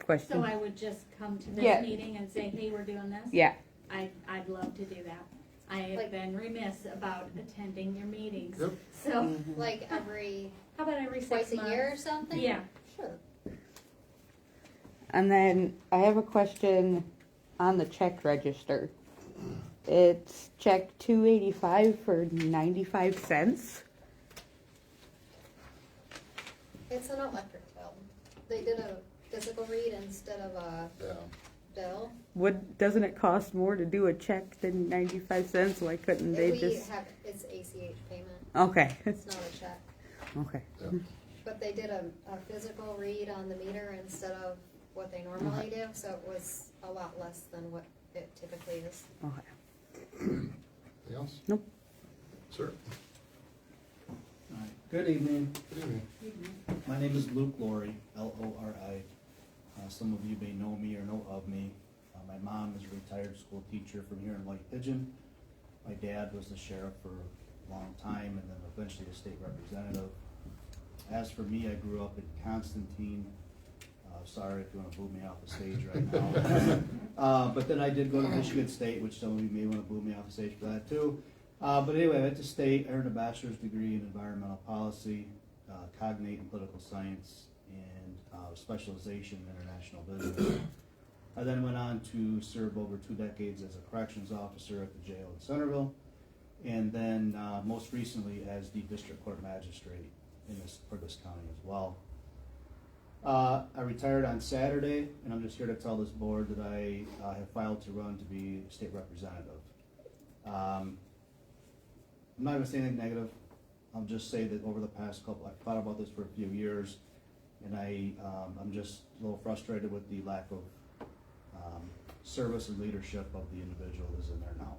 question. So I would just come to this Yeah. meeting and say, hey, we're doing this? Yeah, I'd love to do that. I have Like- been remiss about attending your meetings. Yep. So, Like every, how about every 6 twice months? a year or something? Yeah. Sure. and then I have a question on the check register. It's check 285 for 95 cents. It's an electric bill. They did a physical read instead of a Yeah. bill. Doesn't it cost more to do a check than 95 cents? Why couldn't they It's ACH payment. Okay, It's not a check. okay. But they did a physical read on the meter instead of what they normally do, so it was a lot less than what it typically is. Okay. Anything else? Nope. Sir? Good evening. Good evening. My name is Luke Laurie, Lori. Some of you may know me or know of me. My mom is a retired school teacher from here in White Pigeon. My dad was the sheriff for a long time and then eventually a state representative. As for me, I grew up in Constantine. Sorry if you want to boo me off the stage right now. But then I did go to Michigan State, which some of you may want to boo me off the stage for that too. But anyway, I went to state, earned a bachelor's degree in environmental policy, cognate in political science, and specialization in international business. I then went on to serve over 2 decades as a corrections officer at the jail in Centerville, and then most recently as the district court magistrate for this county as well. I retired on Saturday, and I'm just here to tell this board that I have filed to run to be state representative. I'm not going to say anything negative. I'll just say that over the past I've thought about this for a few years, and I'm just a little frustrated with the lack of service and leadership of the individual that's in there now.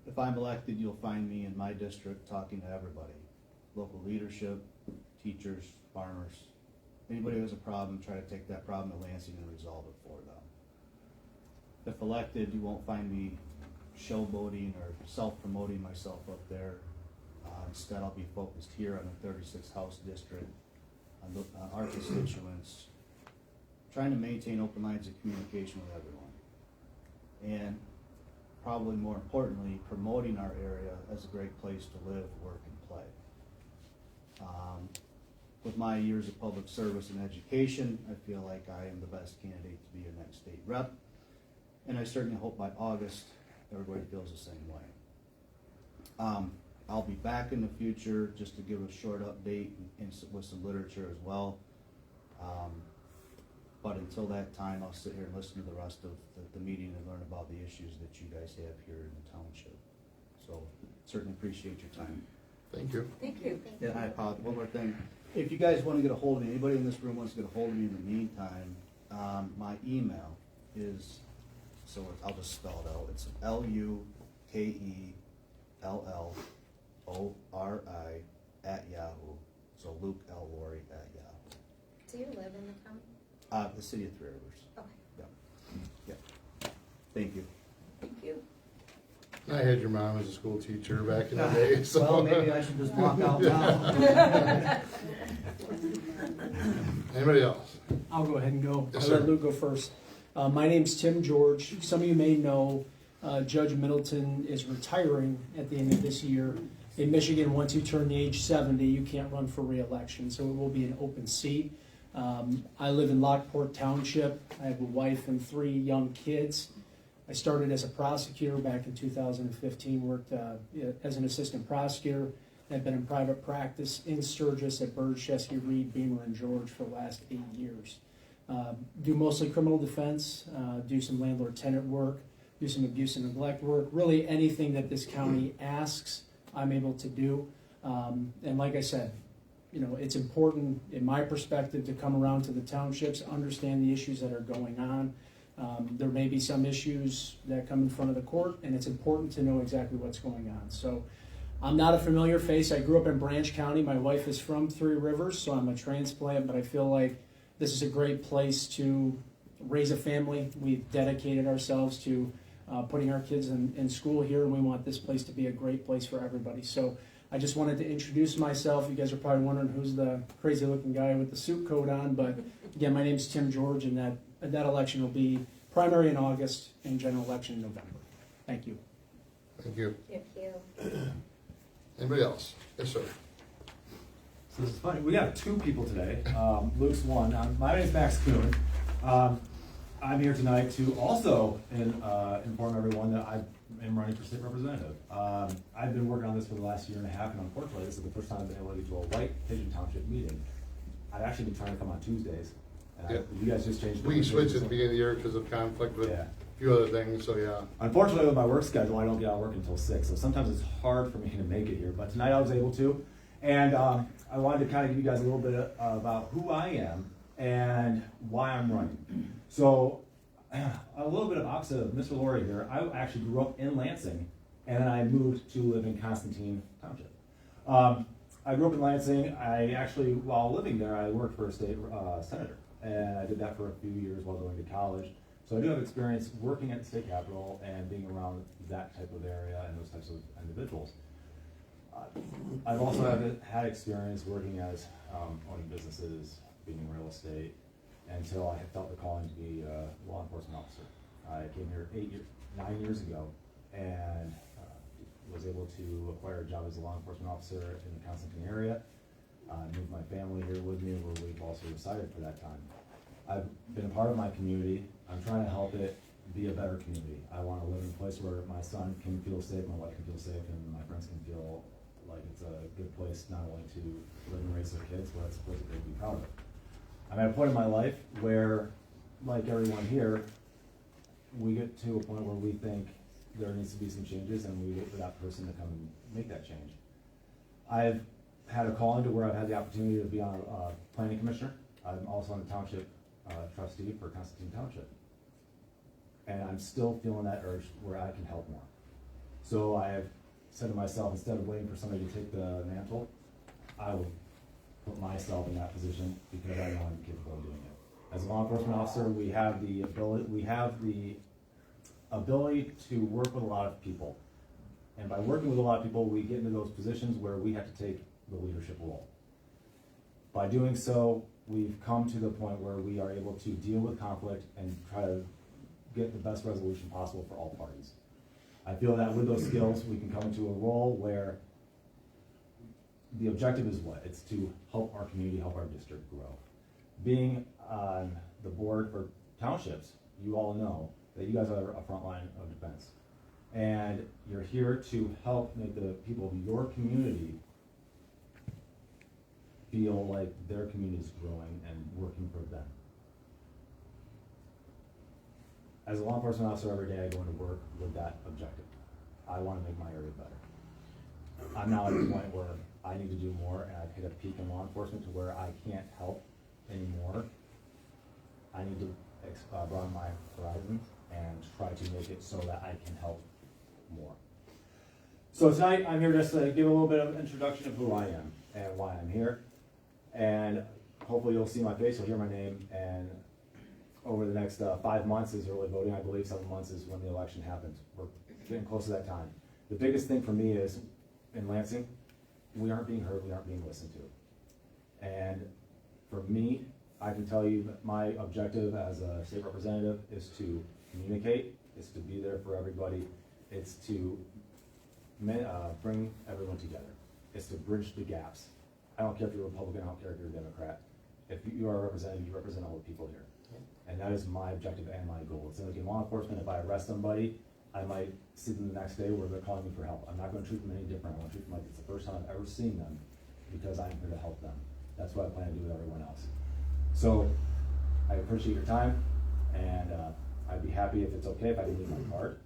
If I'm elected, you'll find me in my district talking to everybody, local leadership, teachers, farmers. Anybody who has a problem, try to take that problem to Lansing and resolve it for them. If elected, you won't find me showboating or self-promoting myself up there. Instead, I'll be focused here on the 36th House District, on our constituents, trying to maintain open lines of communication with everyone. And probably more importantly, promoting our area as a great place to live, work, and play. With my years of public service and education, I feel like I am the best candidate to be your next state rep. And I certainly hope by August, everybody feels the same way. I'll be back in the future just to give a short update and with some literature as well. But until that time, I'll sit here and listen to the rest of the meeting and learn about the issues that you guys have here in the township. So certainly appreciate your time. Thank you. Thank you. Yeah, I apologize. One more thing. If you guys want to get a hold of me, anybody in this room wants to get a hold of me in the meantime, my email is, I'll just spell it out. It's LUKELLORI So Luke L. Lori at Yahoo. Do you live in the county? The city of Three Rivers. Okay. Yeah. Thank you. Thank you. I had your mom as a school teacher back in the day, so. Well, maybe I should just walk out now. Anybody else? I'll go ahead and go. Yes, I'll sir. let Luke go first. My name's Tim George. Some of you may know Judge Middleton is retiring at the end of this year. In Michigan, once you turn the age 70, you can't run for re-election, so it will be an open seat. I live in Lockport Township. I have a wife and 3 young kids. I started as a prosecutor back in 2015, worked as an assistant prosecutor. I've been in private practice in Sturgis at Burge, Chesky, Reed, Beamer, and George for the last 8 years. Do mostly criminal defense, do some landlord-tenant work, do some abuse and neglect work. Really anything that this county asks, I'm able to do. And like I said, it's important, in my perspective, to come around to the townships, understand the issues that are going on. There may be some issues that come in front of the court, and it's important to know exactly what's going on. So I'm not a familiar face. I grew up in Branch County. My wife is from Three Rivers, so I'm a transplant, but I feel like this is a great place to raise a family. We've dedicated ourselves to putting our kids in school here, and we want this place to be a great place for everybody. So I just wanted to introduce myself. You guys are probably wondering who's the crazy looking guy with the suit coat on, but again, my name's Tim George, and that election will be primary in August and general election in November. Thank you. Thank you. Thank you. Anybody else? Yes, sir. So this is funny. We have 2 people today. Luke's one. My name is Max Kuhn. I'm here tonight to also inform everyone that I am running for state representative. I've been working on this for the last year and a half, and unfortunately, this is the first time I've been able to go to a White Pigeon Township meeting. I've actually been trying to come on Tuesdays. And you guys just changed. We switched at the beginning of the year because of conflict with a few other things, so yeah. Unfortunately, with my work schedule, I don't get out of work until 6, so sometimes it's hard for me to make it here. But tonight I was able to, and I wanted to kind of give you guys a little bit about who I am and why I'm running. So, a little bit of opposite of Mr. Laurie here. I actually grew up in Lansing, and then I moved to live in Constantine Township. I grew up in Lansing. I actually, while living there, I worked for a state senator, and I did that for a few years while going to college. So I do have experience working at the state capitol and being around that type of area and those types of individuals. I've also had experience working as owning businesses, being in real estate, until I had felt the calling to be a law enforcement officer. I came here 9 years ago and was able to acquire a job as a law enforcement officer in the Constantine area. Moved my family here with me, where we've also resided for that time. I've been a part of my community. I'm trying to help it be a better community. I want to live in a place where my son can feel safe, my wife can feel safe, and my friends can feel like it's a good place not only to live and raise their kids, but it's a place that they can be proud of. I'm at a point in my life where, like everyone here, we get to a point where we think there needs to be some changes, and we wait for that person to come and make that change. I've had a call into where I've had the opportunity to be on a planning commissioner. I'm also on the township trustee for Constantine Township. And I'm still feeling that urge where I can help more. So I have said to myself, instead of waiting for somebody to take the mantle, I will put myself in that position because I know I'm capable of doing it. As a law enforcement officer, we have the ability to work with a lot of people. And by working with a lot of people, we get into those positions where we have to take the leadership role. By doing so, we've come to the point where we are able to deal with conflict and try to get the best resolution possible for all parties. I feel that with those skills, we can come into a role where the objective is what? It's to help our community, help our district grow. Being on the board for townships, you all know that you guys are a front line of defense. And you're here to help make the people of your community feel like their community is growing and working for them. As a law enforcement officer, every day I go into work with that objective. I want to make my area better. I'm now at the point where I need to do more, and I've hit a peak in law enforcement to where I can't help anymore. I need to broaden my horizons and try to make it so that I can help more. So tonight I'm here just to give a little bit of introduction of who I am and why I'm here. And hopefully you'll see my face, you'll hear my name, and over the next 5 months is early voting. I believe 7 months is when the election happens. We're getting close to that time. The biggest thing for me is, in Lansing, we aren't being heard, we aren't being listened to. And for me, I can tell you that my objective as a state representative is to communicate, is to be there for everybody, it's to bring everyone together. It's to bridge the gaps. I don't care if you're Republican, I don't care if you're a Democrat. If you are a representative, you represent all the people here. And that is my objective and my goal. It's like in law enforcement, if I arrest somebody, I might see them the next day where they're calling me for help. I'm not going to treat them any different. I want to treat them like it's the first time I've ever seen them because I'm here to help them. That's what I plan to do with everyone else. So I appreciate your time, and I'd be happy if it's okay if I can leave my card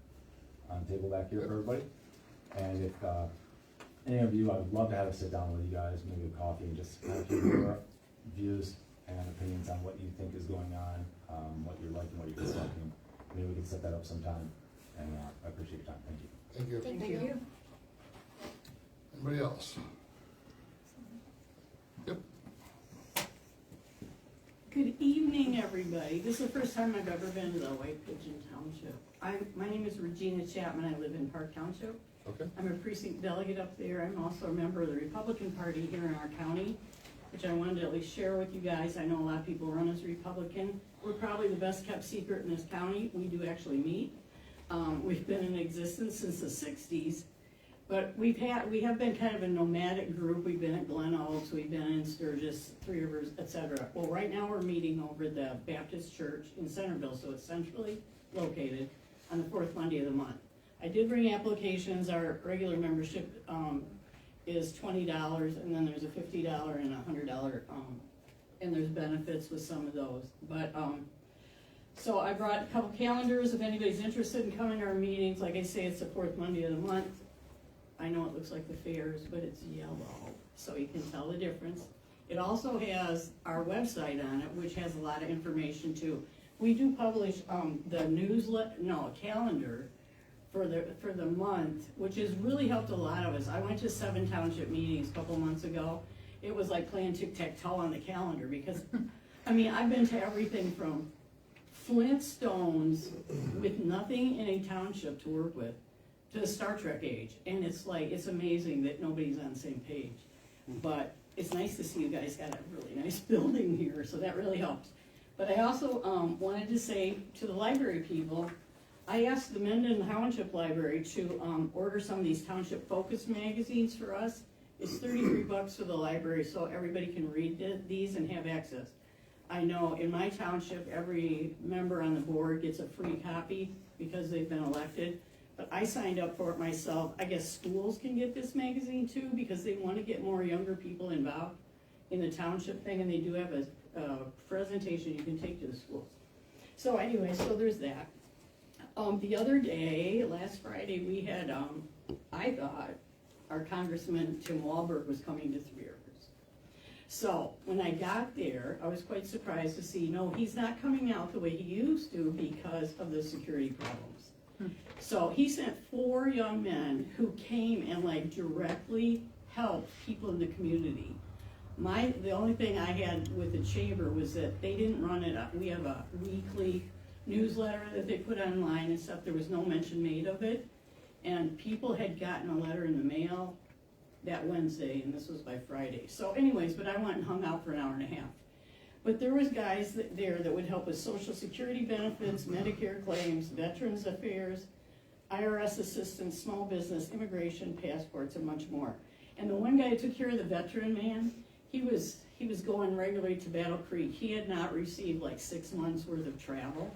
on the table back here for everybody. And if any of you, I would love to have a sit down with you guys, maybe a coffee, and just kind of hear your views and opinions on what you think is going on, what you're liking, what you're disliking. Maybe we can set that up sometime, and I appreciate your time. Thank you. Thank you. Thank you. Anybody else? Yep. Good evening, everybody. This is the first time I've ever been to the White Pigeon Township. My name is Regina Chapman. I live in Park Township. Okay. I'm a precinct delegate up there. I'm also a member of the Republican Party here in our county, which I wanted to at least share with you guys. I know a lot of people run as Republican. We're probably the best kept secret in this county. We do actually meet. We've been in existence since the 60s, but we have been kind of a nomadic group. We've been at Glen Oaks, we've been in Sturgis, Three Rivers, etc. Well, right now we're meeting over at the Baptist Church in Centerville, so it's centrally located on the fourth Monday of the month. I did bring applications. Our regular membership is $20, and then there's a $50 and a $100, and there's benefits with some of those. But so I brought a couple calendars if anybody's interested in coming to our meetings. Like I say, it's the fourth Monday of the month. I know it looks like the fairs, but it's yellow, so you can tell the difference. It also has our website on it, which has a lot of information too. We do publish the calendar for the month, which has really helped a lot of us. I went to 7 township meetings a couple months ago. It was like playing tic-tac-toe on the calendar because, I mean, I've been to everything from Flintstones with nothing in a township to work with to the Star Trek age. And it's amazing that nobody's on the same page. But it's nice to see you guys got a really nice building here, so that really helps. But I also wanted to say to the library people, I asked the Mendon Township Library to, order some of these Township Focus magazines for us. It's $33 for the library, so everybody can read these and have access. I know in my township, every member on the board gets a free copy because they've been elected. But I signed up for it myself. I guess schools can get this magazine too, because they wanna get more younger people involved in the township thing, and they do have a presentation you can take to the schools. So anyway, so there's that. The other day, last Friday, we had, I thought our Congressman Tim Walberg was coming to Three Rivers. So when I got there, I was quite surprised to see, no, he's not coming out the way he used to because of the security problems. So he sent 4 young men who came and like directly helped people in the community. The only thing I had with the chamber was that they didn't run it up. We have a weekly newsletter that they put online and stuff. There was no mention made of it. And people had gotten a letter in the mail that Wednesday, and this was by Friday. So anyways, but I went and hung out for an hour and a half. But there was guys there that would help with Social Security benefits, Medicare claims, Veterans Affairs, IRS assistance, small business, immigration, passports, and much more. And the one guy who took care of the veteran man, he was going regularly to Battle Creek. He had not received like 6 months worth of travel.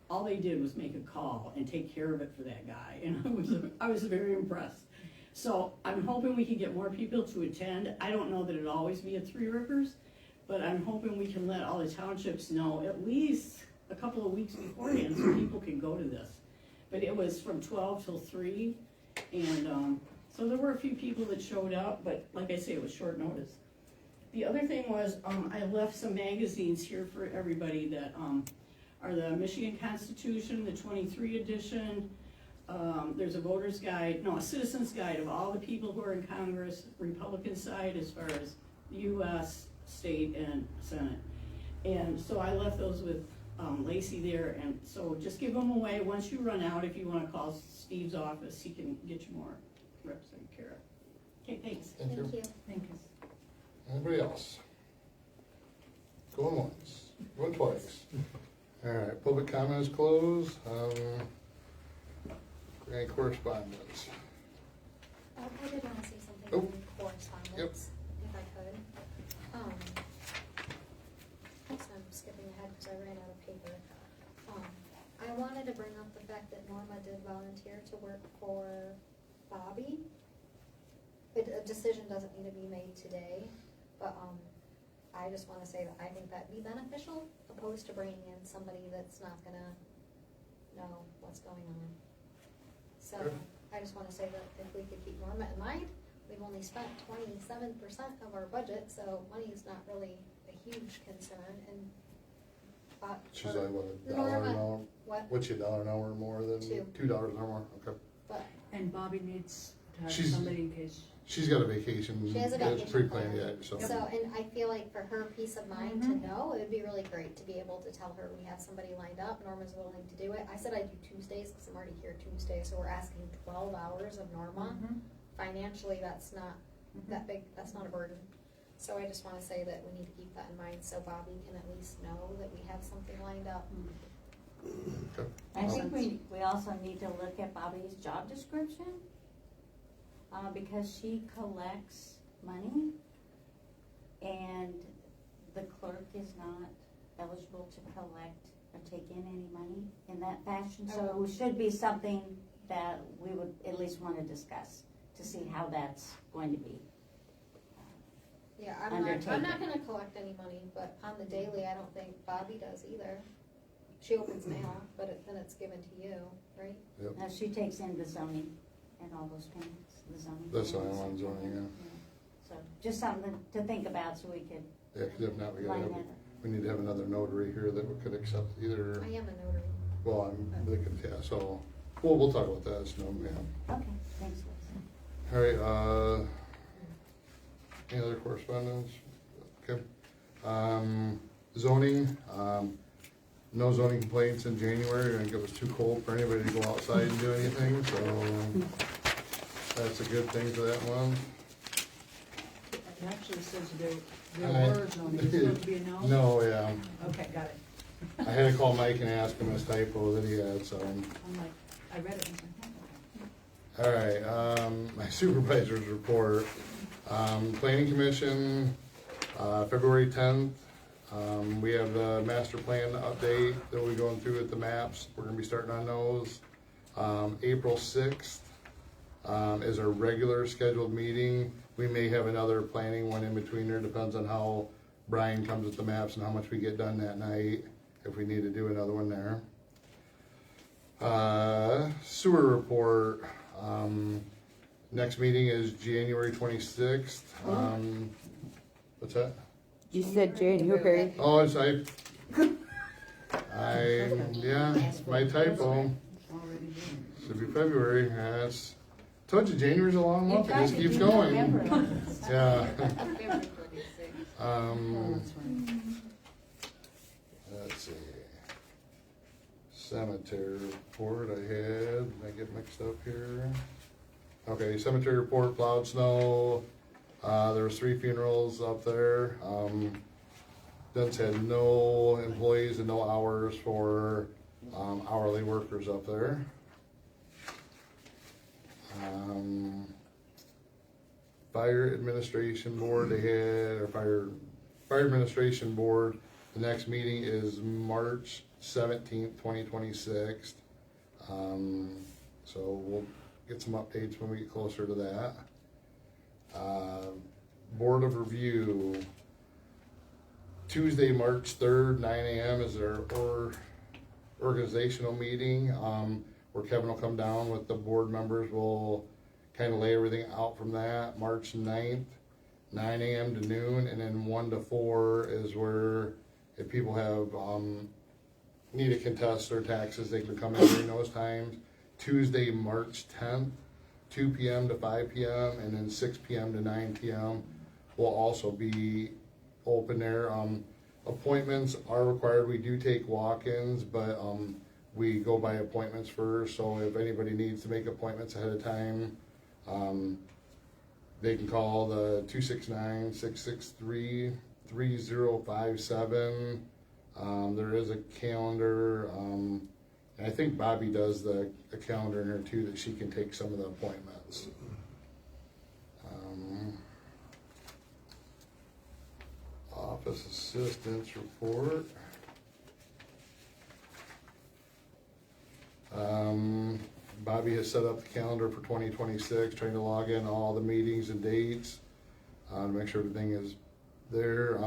All they did was make a call and take care of it for that guy, and I was very impressed. So I'm hoping we can get more people to attend. I don't know that it'll always be at Three Rivers, but I'm hoping we can let all the townships know at least a couple of weeks beforehand so people can go to this. But it was from 12 till 3, and so there were a few people that showed up, but like I say, it was short notice. The other thing was, I left some magazines here for everybody that are the Michigan Constitution, the 23 edition. There's a a citizen's guide of all the people who are in Congress, Republican side as far as U.S., state, and Senate. And so I left those with Lacey there, and so just give them away. Once you run out, if you want to call Steve's office, he can get you more reps taken care of. Okay, thanks. Thank you. Thank you. Anybody else? Going once, going twice. All right, public comment is closed. Any correspondence? I did want to say something Oh. in correspondence, if I could. Oops, I'm skipping ahead because I ran out of paper. I wanted to bring up the fact that Norma did volunteer to work for Bobby. A decision doesn't need to be made today, but I just want to say that I think that'd be beneficial, opposed to bringing in somebody that's not gonna know what's going on. So I just want to say that if we could keep Norma in mind, we've only spent 27% of our budget, so money is not really a huge concern. And She's like, what, $1 an hour? What? What's your $1 an hour more than $2. $2 an hour? Okay. But And Bobby needs to have She's- somebody in case. She's got a vacation. She has a that's vacation pre-planned plan. yet, so. So, and I feel like for her peace of mind to know, it would be really great to be able to tell her we have somebody lined up, Norma's willing to do it. I said I'd do Tuesdays, because I'm already here Tuesday, so we're asking 12 hours of Norma. Financially, that's not that big, that's not a burden. So I just wanna say that we need to keep that in mind, so Bobby can at least know that we have something lined up. Okay. I think we also need to look at Bobby's job description, because she collects money, and the clerk is not eligible to collect or take in any money in that fashion. So it should be something that we would at least want to discuss to see how that's going to be. Yeah, I'm not gonna collect any money, but on the daily, I don't think Bobby does either. She opens mail, but then it's given to you, right? Yep. Now, she takes in the zoning and all those payments, the zoning. That's why I'm payments. on zoning, yeah. So just something to think about so we could Yeah, 'cause if not, line that up. we need to have another notary here that could accept either, I am a notary. well, I'm thinking, yeah, so, we'll talk about that, so, yeah. Okay, thanks, Liz. All right, any other correspondence? Okay. Zoning, no zoning complaints in January. I think it was too cold for anybody to go outside and do anything, so that's a good thing for that month. It actually says there I- were zoning, it's supposed to be a no? No, yeah. Okay, got it. I had to call Mike and ask him his typo that he had, so. I'm like, I read it and I was like, oh, All right, my supervisor's report. Planning Commission, February 10th. We have the master plan update that we're going through with the maps. We're gonna be starting on those. April 6th is our regular scheduled meeting. We may have another planning one in between there, depends on how Brian comes with the maps and how much we get done that night, if we need to do another one there. Sewer report, next meeting is January 26th. What's that? You said January. Oh, yeah, my typo. Should be February, yes. Told you, January's a long month, it just keeps going. Yeah. Let's see. Cemetery report I get mixed up here. Okay, cemetery report, plowed snow. There was 3 funerals up there. Dunn's had no employees and no hours for hourly workers up there. Fire administration board, they had, or fire administration board, the next meeting is March 17th, 2026. So we'll get some updates when we get closer to that. Board of Review, Tuesday, March 3rd, 9 a.m. is our organizational meeting, where Kevin will come down with the board members. We'll kind of lay everything out from that. March 9th, 9 a.m. to noon, and then 1 to 4 is where if people have need to contest their taxes, they can come in during those times. Tuesday, March 10th, 2 p.m. to 5 p.m. and then 6 p.m. to 9 p.m. will also be open there. Appointments are required. We do take walk-ins, but we go by appointments first. So if anybody needs to make appointments ahead of time, they can call the 269-663-3057. There is a calendar. And I think Bobby does a calendar in her too, that she can take some of the appointments. Office assistants report. Bobby has set up the calendar for 2026, trying to log in all the meetings and dates to make sure everything is there.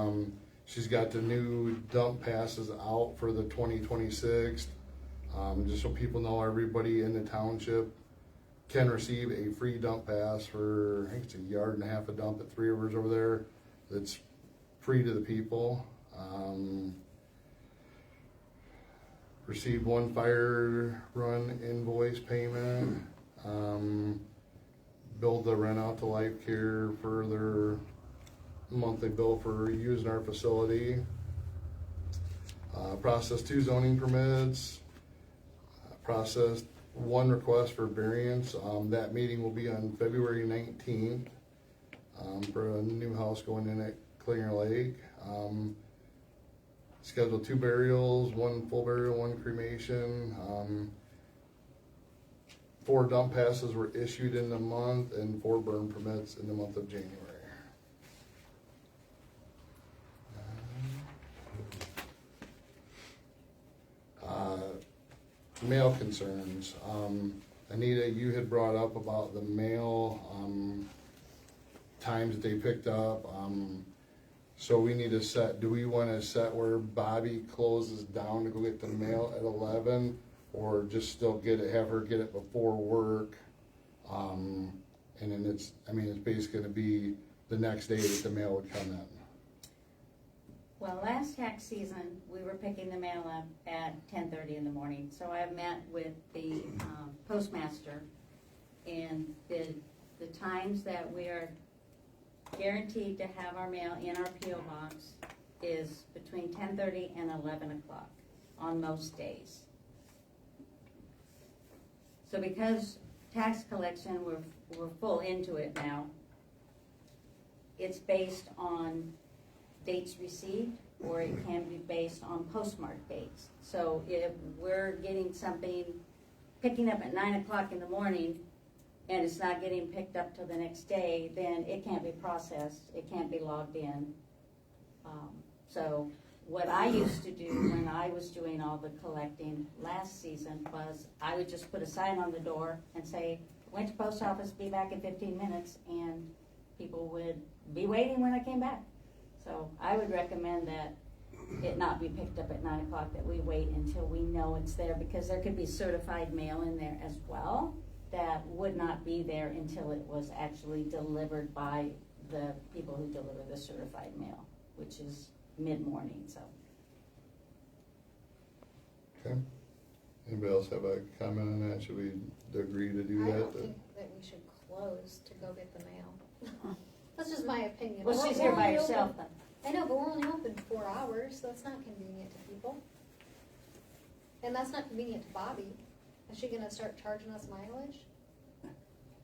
She's got the new dump passes out for the 2026. Just so people know, everybody in the township can receive a free dump pass for, I think it's 1.5 yards a dump at 3 Rivers over there. That's free to the people. Received 1 fire run invoice payment. Billed the rent out to Life Care for their monthly bill for using our facility. Processed 2 zoning permits. Processed 1 request for variance. That meeting will be on February 19th for a new house going in at Clear Lake. Scheduled 2 burials, 1 full burial, 1 cremation. 4 dump passes were issued in the month and 4 burn permits in the month of January. Mail concerns. Anita, you had brought up about the mail times that they picked up. So we need to set, do we want to set where Bobby closes down to go get the mail at 11, or just still have her get it before work? And then it's basically going to be the next day that the mail would come in. Well, last tax season, we were picking the mail up at 10:30 in the morning. So I met with the postmaster, and the times that we are guaranteed to have our mail in our P.O. box is between 10:30 and 11 o'clock on most days. So because tax collection, we're full into it now, it's based on dates received. or it can be based on postmark dates. So if we're getting something, picking up at 9 o'clock in the morning, and it's not getting picked up till the next day, then it can't be processed, it can't be logged in. So what I used to do when I was doing all the collecting last season was I would just put a sign on the door and say, went to post office, be back in 15 minutes, and people would be waiting when I came back. So I would recommend that it not be picked up at 9 o'clock, that we wait until we know it's there, because there could be certified mail in there as well that would not be there until it was actually delivered by the people who deliver the certified mail, which is mid-morning, so. Okay. Anybody else have a comment on that? Should we agree to do I that? don't think that we should close to go get the mail. That's just my opinion. Well, she's We're here by only herself open- then. I know, but we're only open 4 hours, so that's not convenient to people. And that's not convenient to Bobby. Is she gonna start charging us mileage?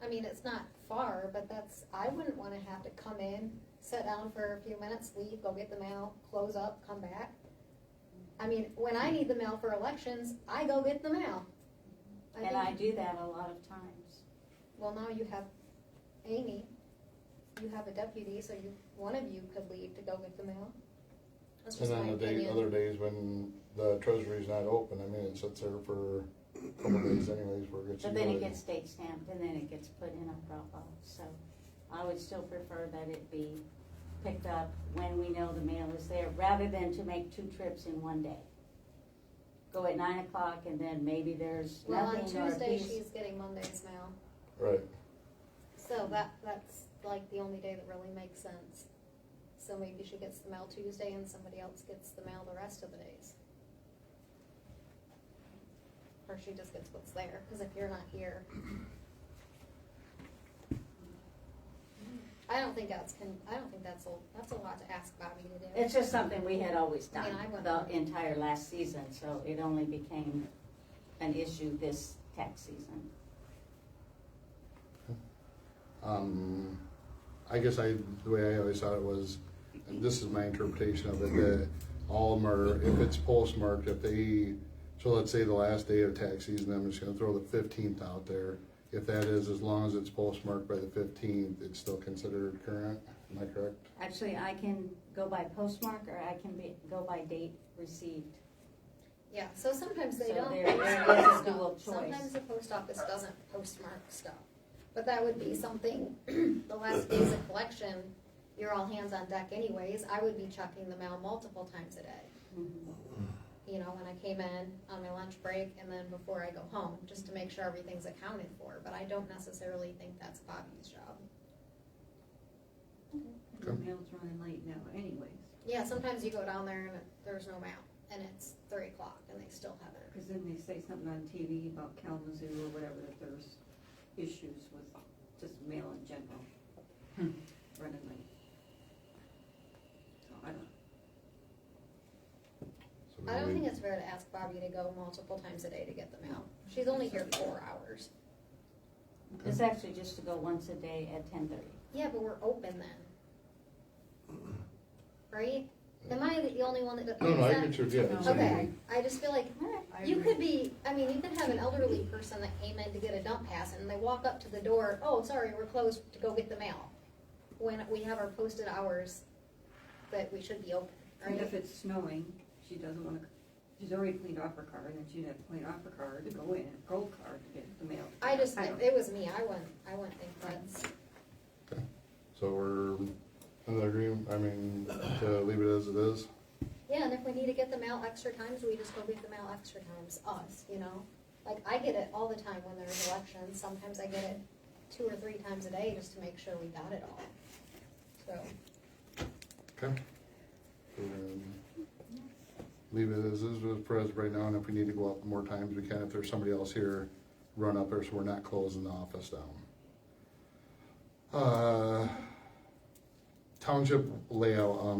I mean, it's not far, but that's, I wouldn't wanna have to come in, sit down for a few minutes, leave, go get the mail, close up, come back. I mean, when I need the mail for elections, I go get the mail. And I do that a lot of times. Well, now you have Amy, you have a deputy, so one of you could leave to go get the mail. That's And just my then the opinion. other days when the treasury's not open, I mean, it sits there for a couple of days anyways before it gets. But then it delivered. gets date stamped and then it gets put in a drop-off, so I would still prefer that it be picked up when we know the mail is there, rather than to make 2 trips in one day. Go at 9 o'clock and then maybe there's Well, on nothing or a Tuesday, piece. she's getting Monday's mail, Right. so that's like the only day that really makes sense. So maybe she gets the mail Tuesday and somebody else gets the mail the rest of the days. Or she just gets what's there, cause if you're not here. I don't think that's a lot to ask Bobby to do. It's just something we had always done And I went the on. entire last season, so it only became an issue this tax season. I guess the way I always thought it was, and this is my interpretation of it, that all of them are, if it's postmarked, so let's say the last day of tax season, I'm just gonna throw the 15th out there. If that is, as long as it's postmarked by the 15th, it's still considered current, am I correct? Actually, I can go by postmark or I can go by date received. Yeah, so sometimes they So don't there postmark is a stuff. dual choice. Sometimes the post office doesn't postmark stuff. But that would be something, the last days of collection, you're all hands on deck anyways. I would be checking the mail multiple times a day. You know, when I came in on my lunch break and then before I go home, just to make sure everything's accounted for. But I don't necessarily think that's Bobby's job. The mail's running late now anyways, Yeah, sometimes you go down there and there's no mail and it's 3 o'clock and they still have it. because then they say something on TV about Kalamazoo or whatever, that there's issues with just mail in general. Running late. So I don't. So I don't we- think it's fair to ask Bobby to go multiple times a day to get the mail. She's only here 4 hours. It's actually just to go once a day at 10:30. Yeah, but we're open then. Right? Am I the only one that No, I thinks get that? you, yeah. so Okay, I just feel like I you agree. could be, I mean, you could have an elderly person that came in to get a dump pass and they walk up to the door, oh, sorry, we're closed to go get the mail. When we have our posted hours that we should be open, And right? if it's snowing, she doesn't wanna, she's already cleaned off her car, and then she'd have to clean off her car to go in, her gold car to get the mail. I just, I don't- if it was me, I wouldn't think that's, So we're in the agreement, I mean, to leave it as it is? yeah, and if we need to get the mail extra times, we just go get the mail extra times, us, you know? Like, I get it all the time when there's elections, sometimes I get it 2 or 3 times a day just to make sure we got it all. So, Okay. Leave it as is for us right now, and if we need to go up more times, we can. If there's somebody else here, run up there so we're not closing the office down. Township layout,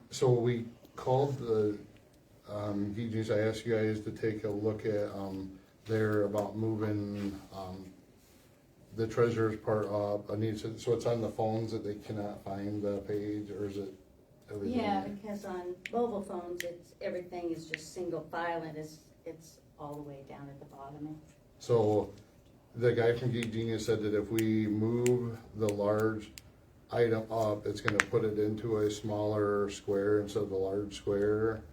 so we called the, I asked you guys to take a look at, there about moving, the treasurer's part up. So it's on the phones that they cannot find the page, or is it everything. Yeah, because on mobile phones, everything is just single file and it's all the way down at the bottom. So the guy from Geek Genius said that if we move the large item up, it's gonna put it into a smaller square instead of the large square.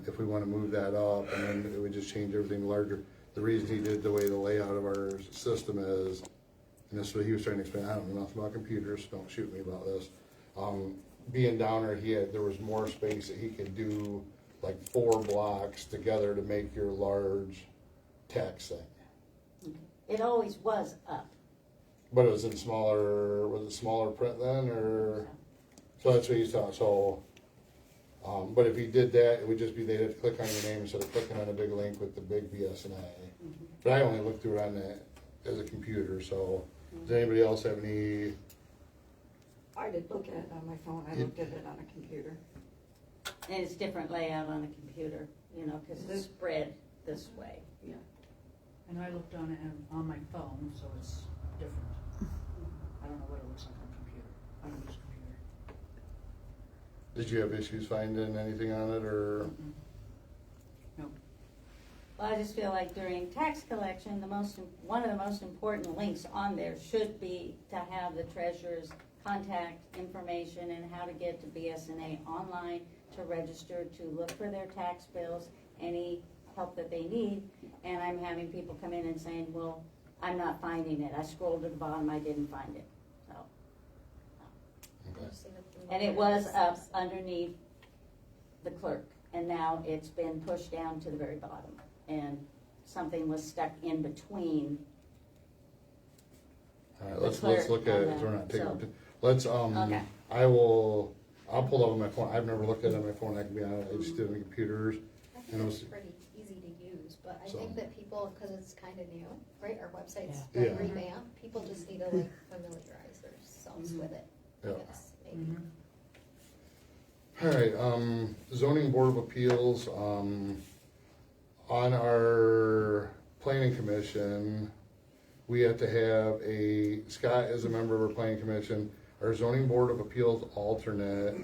If we wanna move that up, and then it would just change everything larger. The reason he did the way the layout of our system is, and this is what he was trying to explain, I don't know nothing about computers, so don't shoot me about this. Being down there, was more space that he could do like 4 blocks together to make your large text thing. It always was up. But it was in was it smaller print then, or? So that's what he's talking, so, but if he did that, it would just be, they'd have to click on your name instead of clicking on a big link with the big BSNA. But I only looked through it on that as a computer, so, does anybody else have any? I did look at it on my phone, I looked at it on a computer. And it's different layout on a computer, because it's spread this way. Yeah. And I looked on it on my phone, so it's different. I don't know what it looks like on computer. I don't use computer. Did you have issues finding anything on it, or? No. Well, I just feel like during tax collection, one of the most important links on there should be to have the treasurer's contact information and how to get to BSNA online, to register, to look for their tax bills, any help that they need. And I'm having people come in and saying, well, I'm not finding it. I scrolled to the bottom, I didn't find it. So, and it was up underneath the clerk, and now it's been pushed down to the very bottom. And something was stuck in between. All right, let's look at it, 'cause we're not taking, let's, Okay. I'll pull it up on my phone, I've never looked at it on my phone, I can be honest, I just did it on computers. I And think it it's was- pretty easy to use, but I So- think that people, because it's kind of new, right, our website's Yeah. been revamped, people just need to like familiarize themselves with it, I Yeah. guess, maybe. All right, zoning board of appeals, on our planning commission, we have to have Scott is a member of our planning commission, our zoning board of appeals alternate,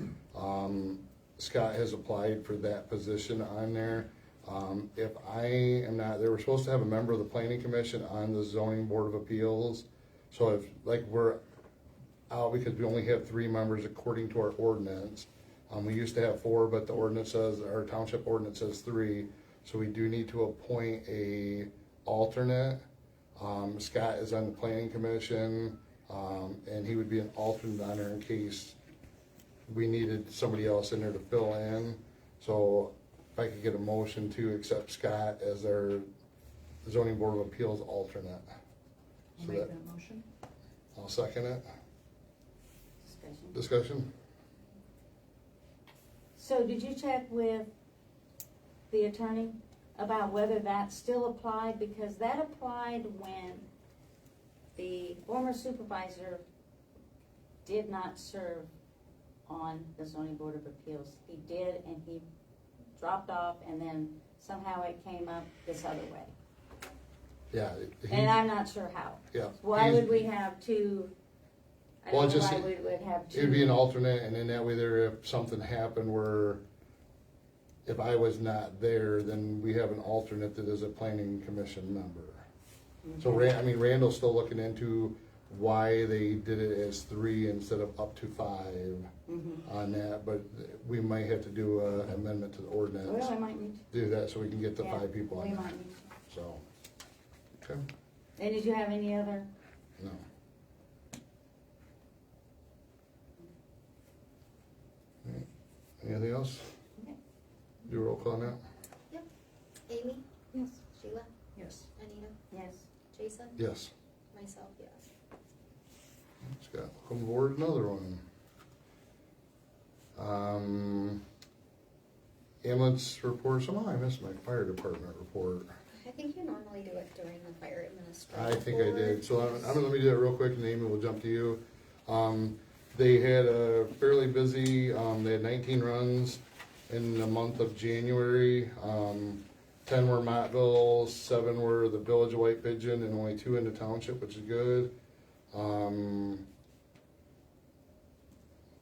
Scott has applied for that position on there. If I am not, they were supposed to have a member of the planning commission on the zoning board of appeals. So if, like, we're out because we only have 3 members according to our ordinance. We used to have 4, but the ordinance says, our township ordinance says 3. So we do need to appoint a alternate. Scott is on the planning commission, and he would be an alternate on there in case we needed somebody else in there to fill in. So if I could get a motion to accept Scott as our zoning board of appeals alternate. I'll So make that motion. I'll second it. Discussion. Discussion? So did you check with the attorney about whether that still applied? Because that applied when the former supervisor did not serve on the zoning board of appeals. He did, and he dropped off, and then somehow it came up this other way. Yeah. And I'm not sure how. Yeah. Why would we have two? I Well, don't know just- why we would have two. It'd be an alternate, and then that way there, if something happened where, if I was not there, then we have an alternate that is a planning commission member. So Randall's still looking into why they did it as 3 instead of up to 5 on that, but we might have to do an amendment to the ordinance. Well, I might need Do that so we can get the Yeah, 5 people we on might there, need to. so. Okay, And did you have any other? no. Alright, anything else? Okay. Do a roll call now? Amy? Yes. Sheila? Yes. Anita? Yes. Jason? Yes. Myself, yes. Scott, come aboard another one. Ambulance report, somehow I missed my fire department report. I think you normally do it during the fire administrator. I think I did, so I'm gonna let me do that real quick and Amy will jump to you. They had a fairly busy, they had 19 runs in the month of January. 10 were Mottville, 7 were the Village of White Pigeon, and only 2 in the township, which is good.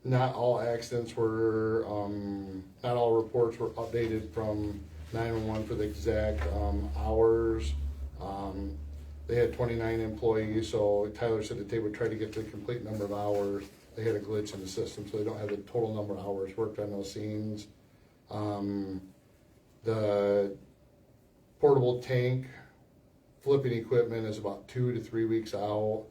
not all accidents were, not all reports were updated from 911 for the exact, hours. They had 29 employees, so Tyler said that they would try to get the complete number of hours. They had a glitch in the system, so they don't have the total number of hours worked on those scenes. The portable tank flipping equipment is about 2 to 3 weeks out,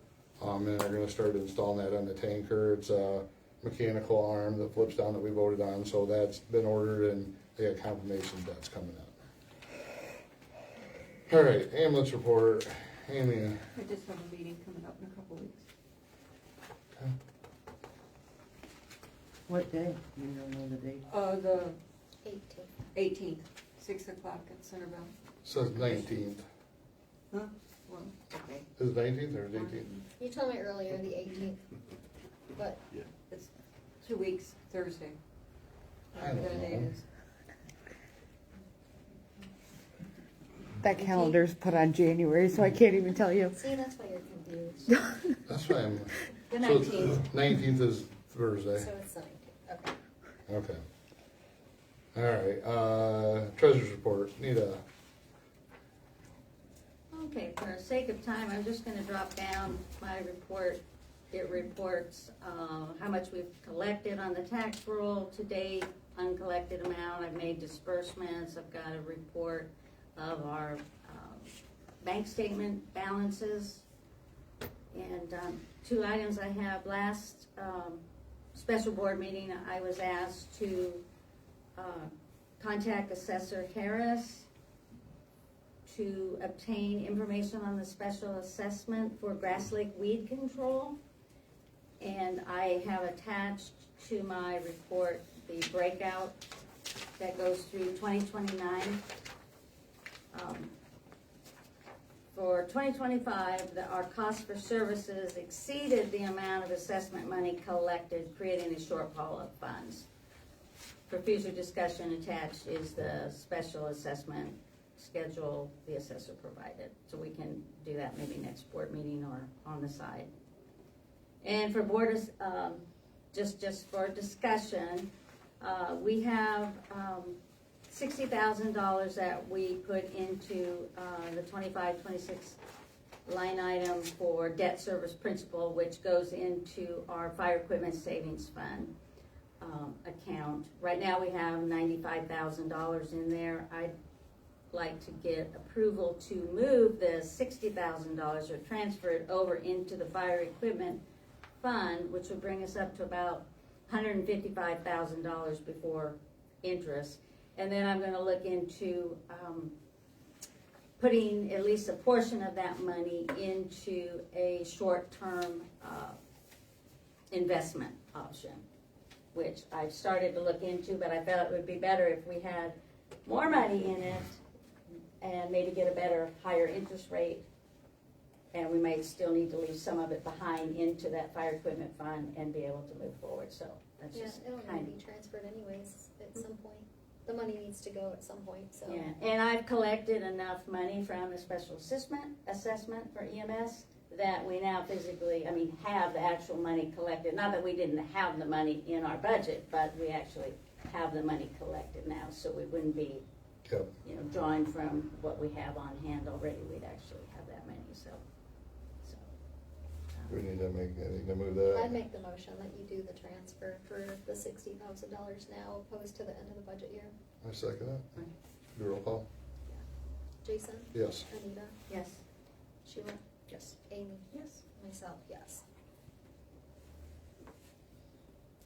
and they're gonna start installing that on the tanker. It's a mechanical arm that flips down that we voted on, so that's been ordered and they got confirmation that's coming out. All right, ambulance report, Amy. I just have a meeting coming up in a couple weeks. Okay. What day? You don't know the date? The 18th, 6 o'clock at Centerville. Says 19th. Huh? Well, okay. Is it 19th or is it 18th? You told me earlier the 18th, but It's 2 weeks, Thursday. I don't Whatever that date know. is. That calendar's put on January, so I can't even tell you. see, that's why you're confused. That's why I'm. The so 19th. 19th is Thursday. So it's 19th, okay. Okay. All right, treasurer's report, Nita. Okay, for the sake of time, I'm just gonna drop down my report. It reports, how much we've collected on the tax roll to date, uncollected amount, I've made disbursements, I've got a report of our, bank statement balances. And, 2 items I have, last, special board meeting, I was asked to, contact Assessor Harris to obtain information on the special assessment for Grass Lake weed control. And I have attached to my report the breakout that goes through 2029. For 2025, our cost for services exceeded the amount of assessment money collected, creating a shortfall of funds. For future discussion, attached is the special assessment schedule the assessor provided. So we can do that maybe next board meeting or on the side. And for board, just for discussion, we have $60,000 that we put into the 25-26 line item for debt service principal, which goes into our fire equipment savings fund account. Right now we have $95,000 in there. I'd like to get approval to move the $60,000 or transfer it over into the fire equipment fund, which would bring us up to about $155,000 before interest. And then I'm gonna look into putting at least a portion of that money into a short-term investment option, which I've started to look into, but I felt it would be better if we had more money in it and maybe get a better, higher interest rate. And we might still need to leave some of it behind into that fire equipment fund and be able to move forward, so that's Yeah, just it'll kind need to be transferred anyways at some point. The money needs to go at some point, so. Yeah, and I've collected enough money from the special assessment for EMS that we now physically, have the actual money collected. Not that we didn't have the money in our budget, but we actually have the money collected now, so we wouldn't be, Yep. drawing from what we have on hand already. We'd actually have that money, so. We need to move that. I'd make the motion that you do the transfer for the $60,000 now opposed to the end of the budget year. I second that. Right. Do a roll call. Jason? Yes. Anita? Yes. Sheila? Yes. Amy? Yes. Myself, yes.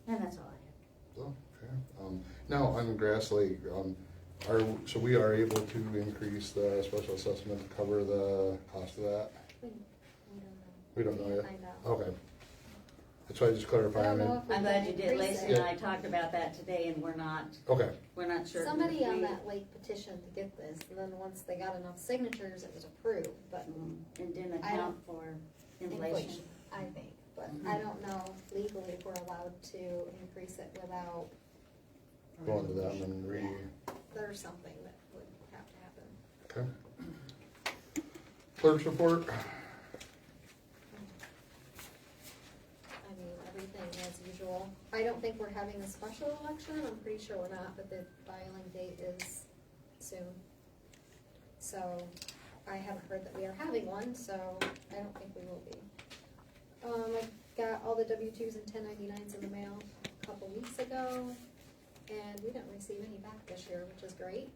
And that's all I have. Oh, okay. Now, on Grass Lake, so we are able to increase the special assessment to cover the cost of that? We don't know yet? Find out. Okay. That's why I just I clarifying don't know it. if we I'm can glad you did. increase Lacey it. and I talked about that today, and we're not sure. Somebody on that lake petitioned to get this, and then once they got enough signatures, it was approved, but And didn't I account don't- for inflation, inflation. I think. But Mhm. I don't know legally if we're allowed to increase it without, Going to them and there's something that would have to happen. okay. Clerk's report? I mean, everything as usual. so I don't think we're having a special election, I'm pretty sure we're not, but the filing date is soon. So I haven't heard that we are having one, so I don't think we will be. I got all the W-2s and 1099s in the mail a couple weeks ago, and we didn't receive any back this year, which is great.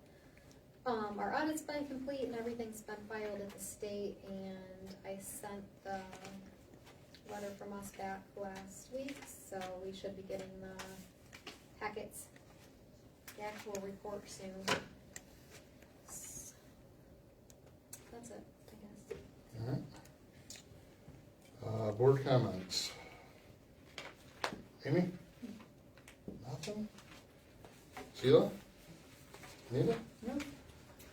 Our audit's been complete and everything's been filed at the state, and I sent the letter from us back last week, so we should be getting the packets, the actual report soon. That's it, I guess. Alright. Board comments. Amy? Nothing? Sheila? Nita? No.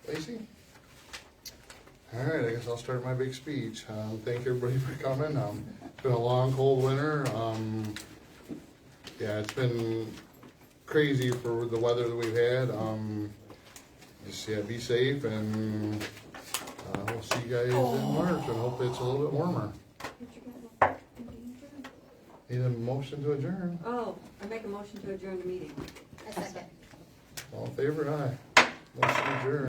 Lacey? Alright, I guess I'll start my big speech. Thank everybody for coming. It's been a long, cold winter. Yeah, it's been crazy for the weather that we've had. Just, yeah, be safe, and we'll see you guys in March, and hopefully it's a little bit warmer. Need a motion to adjourn. Oh, I make a motion to adjourn the meeting. A second. All in favor, aye. Motion adjourned.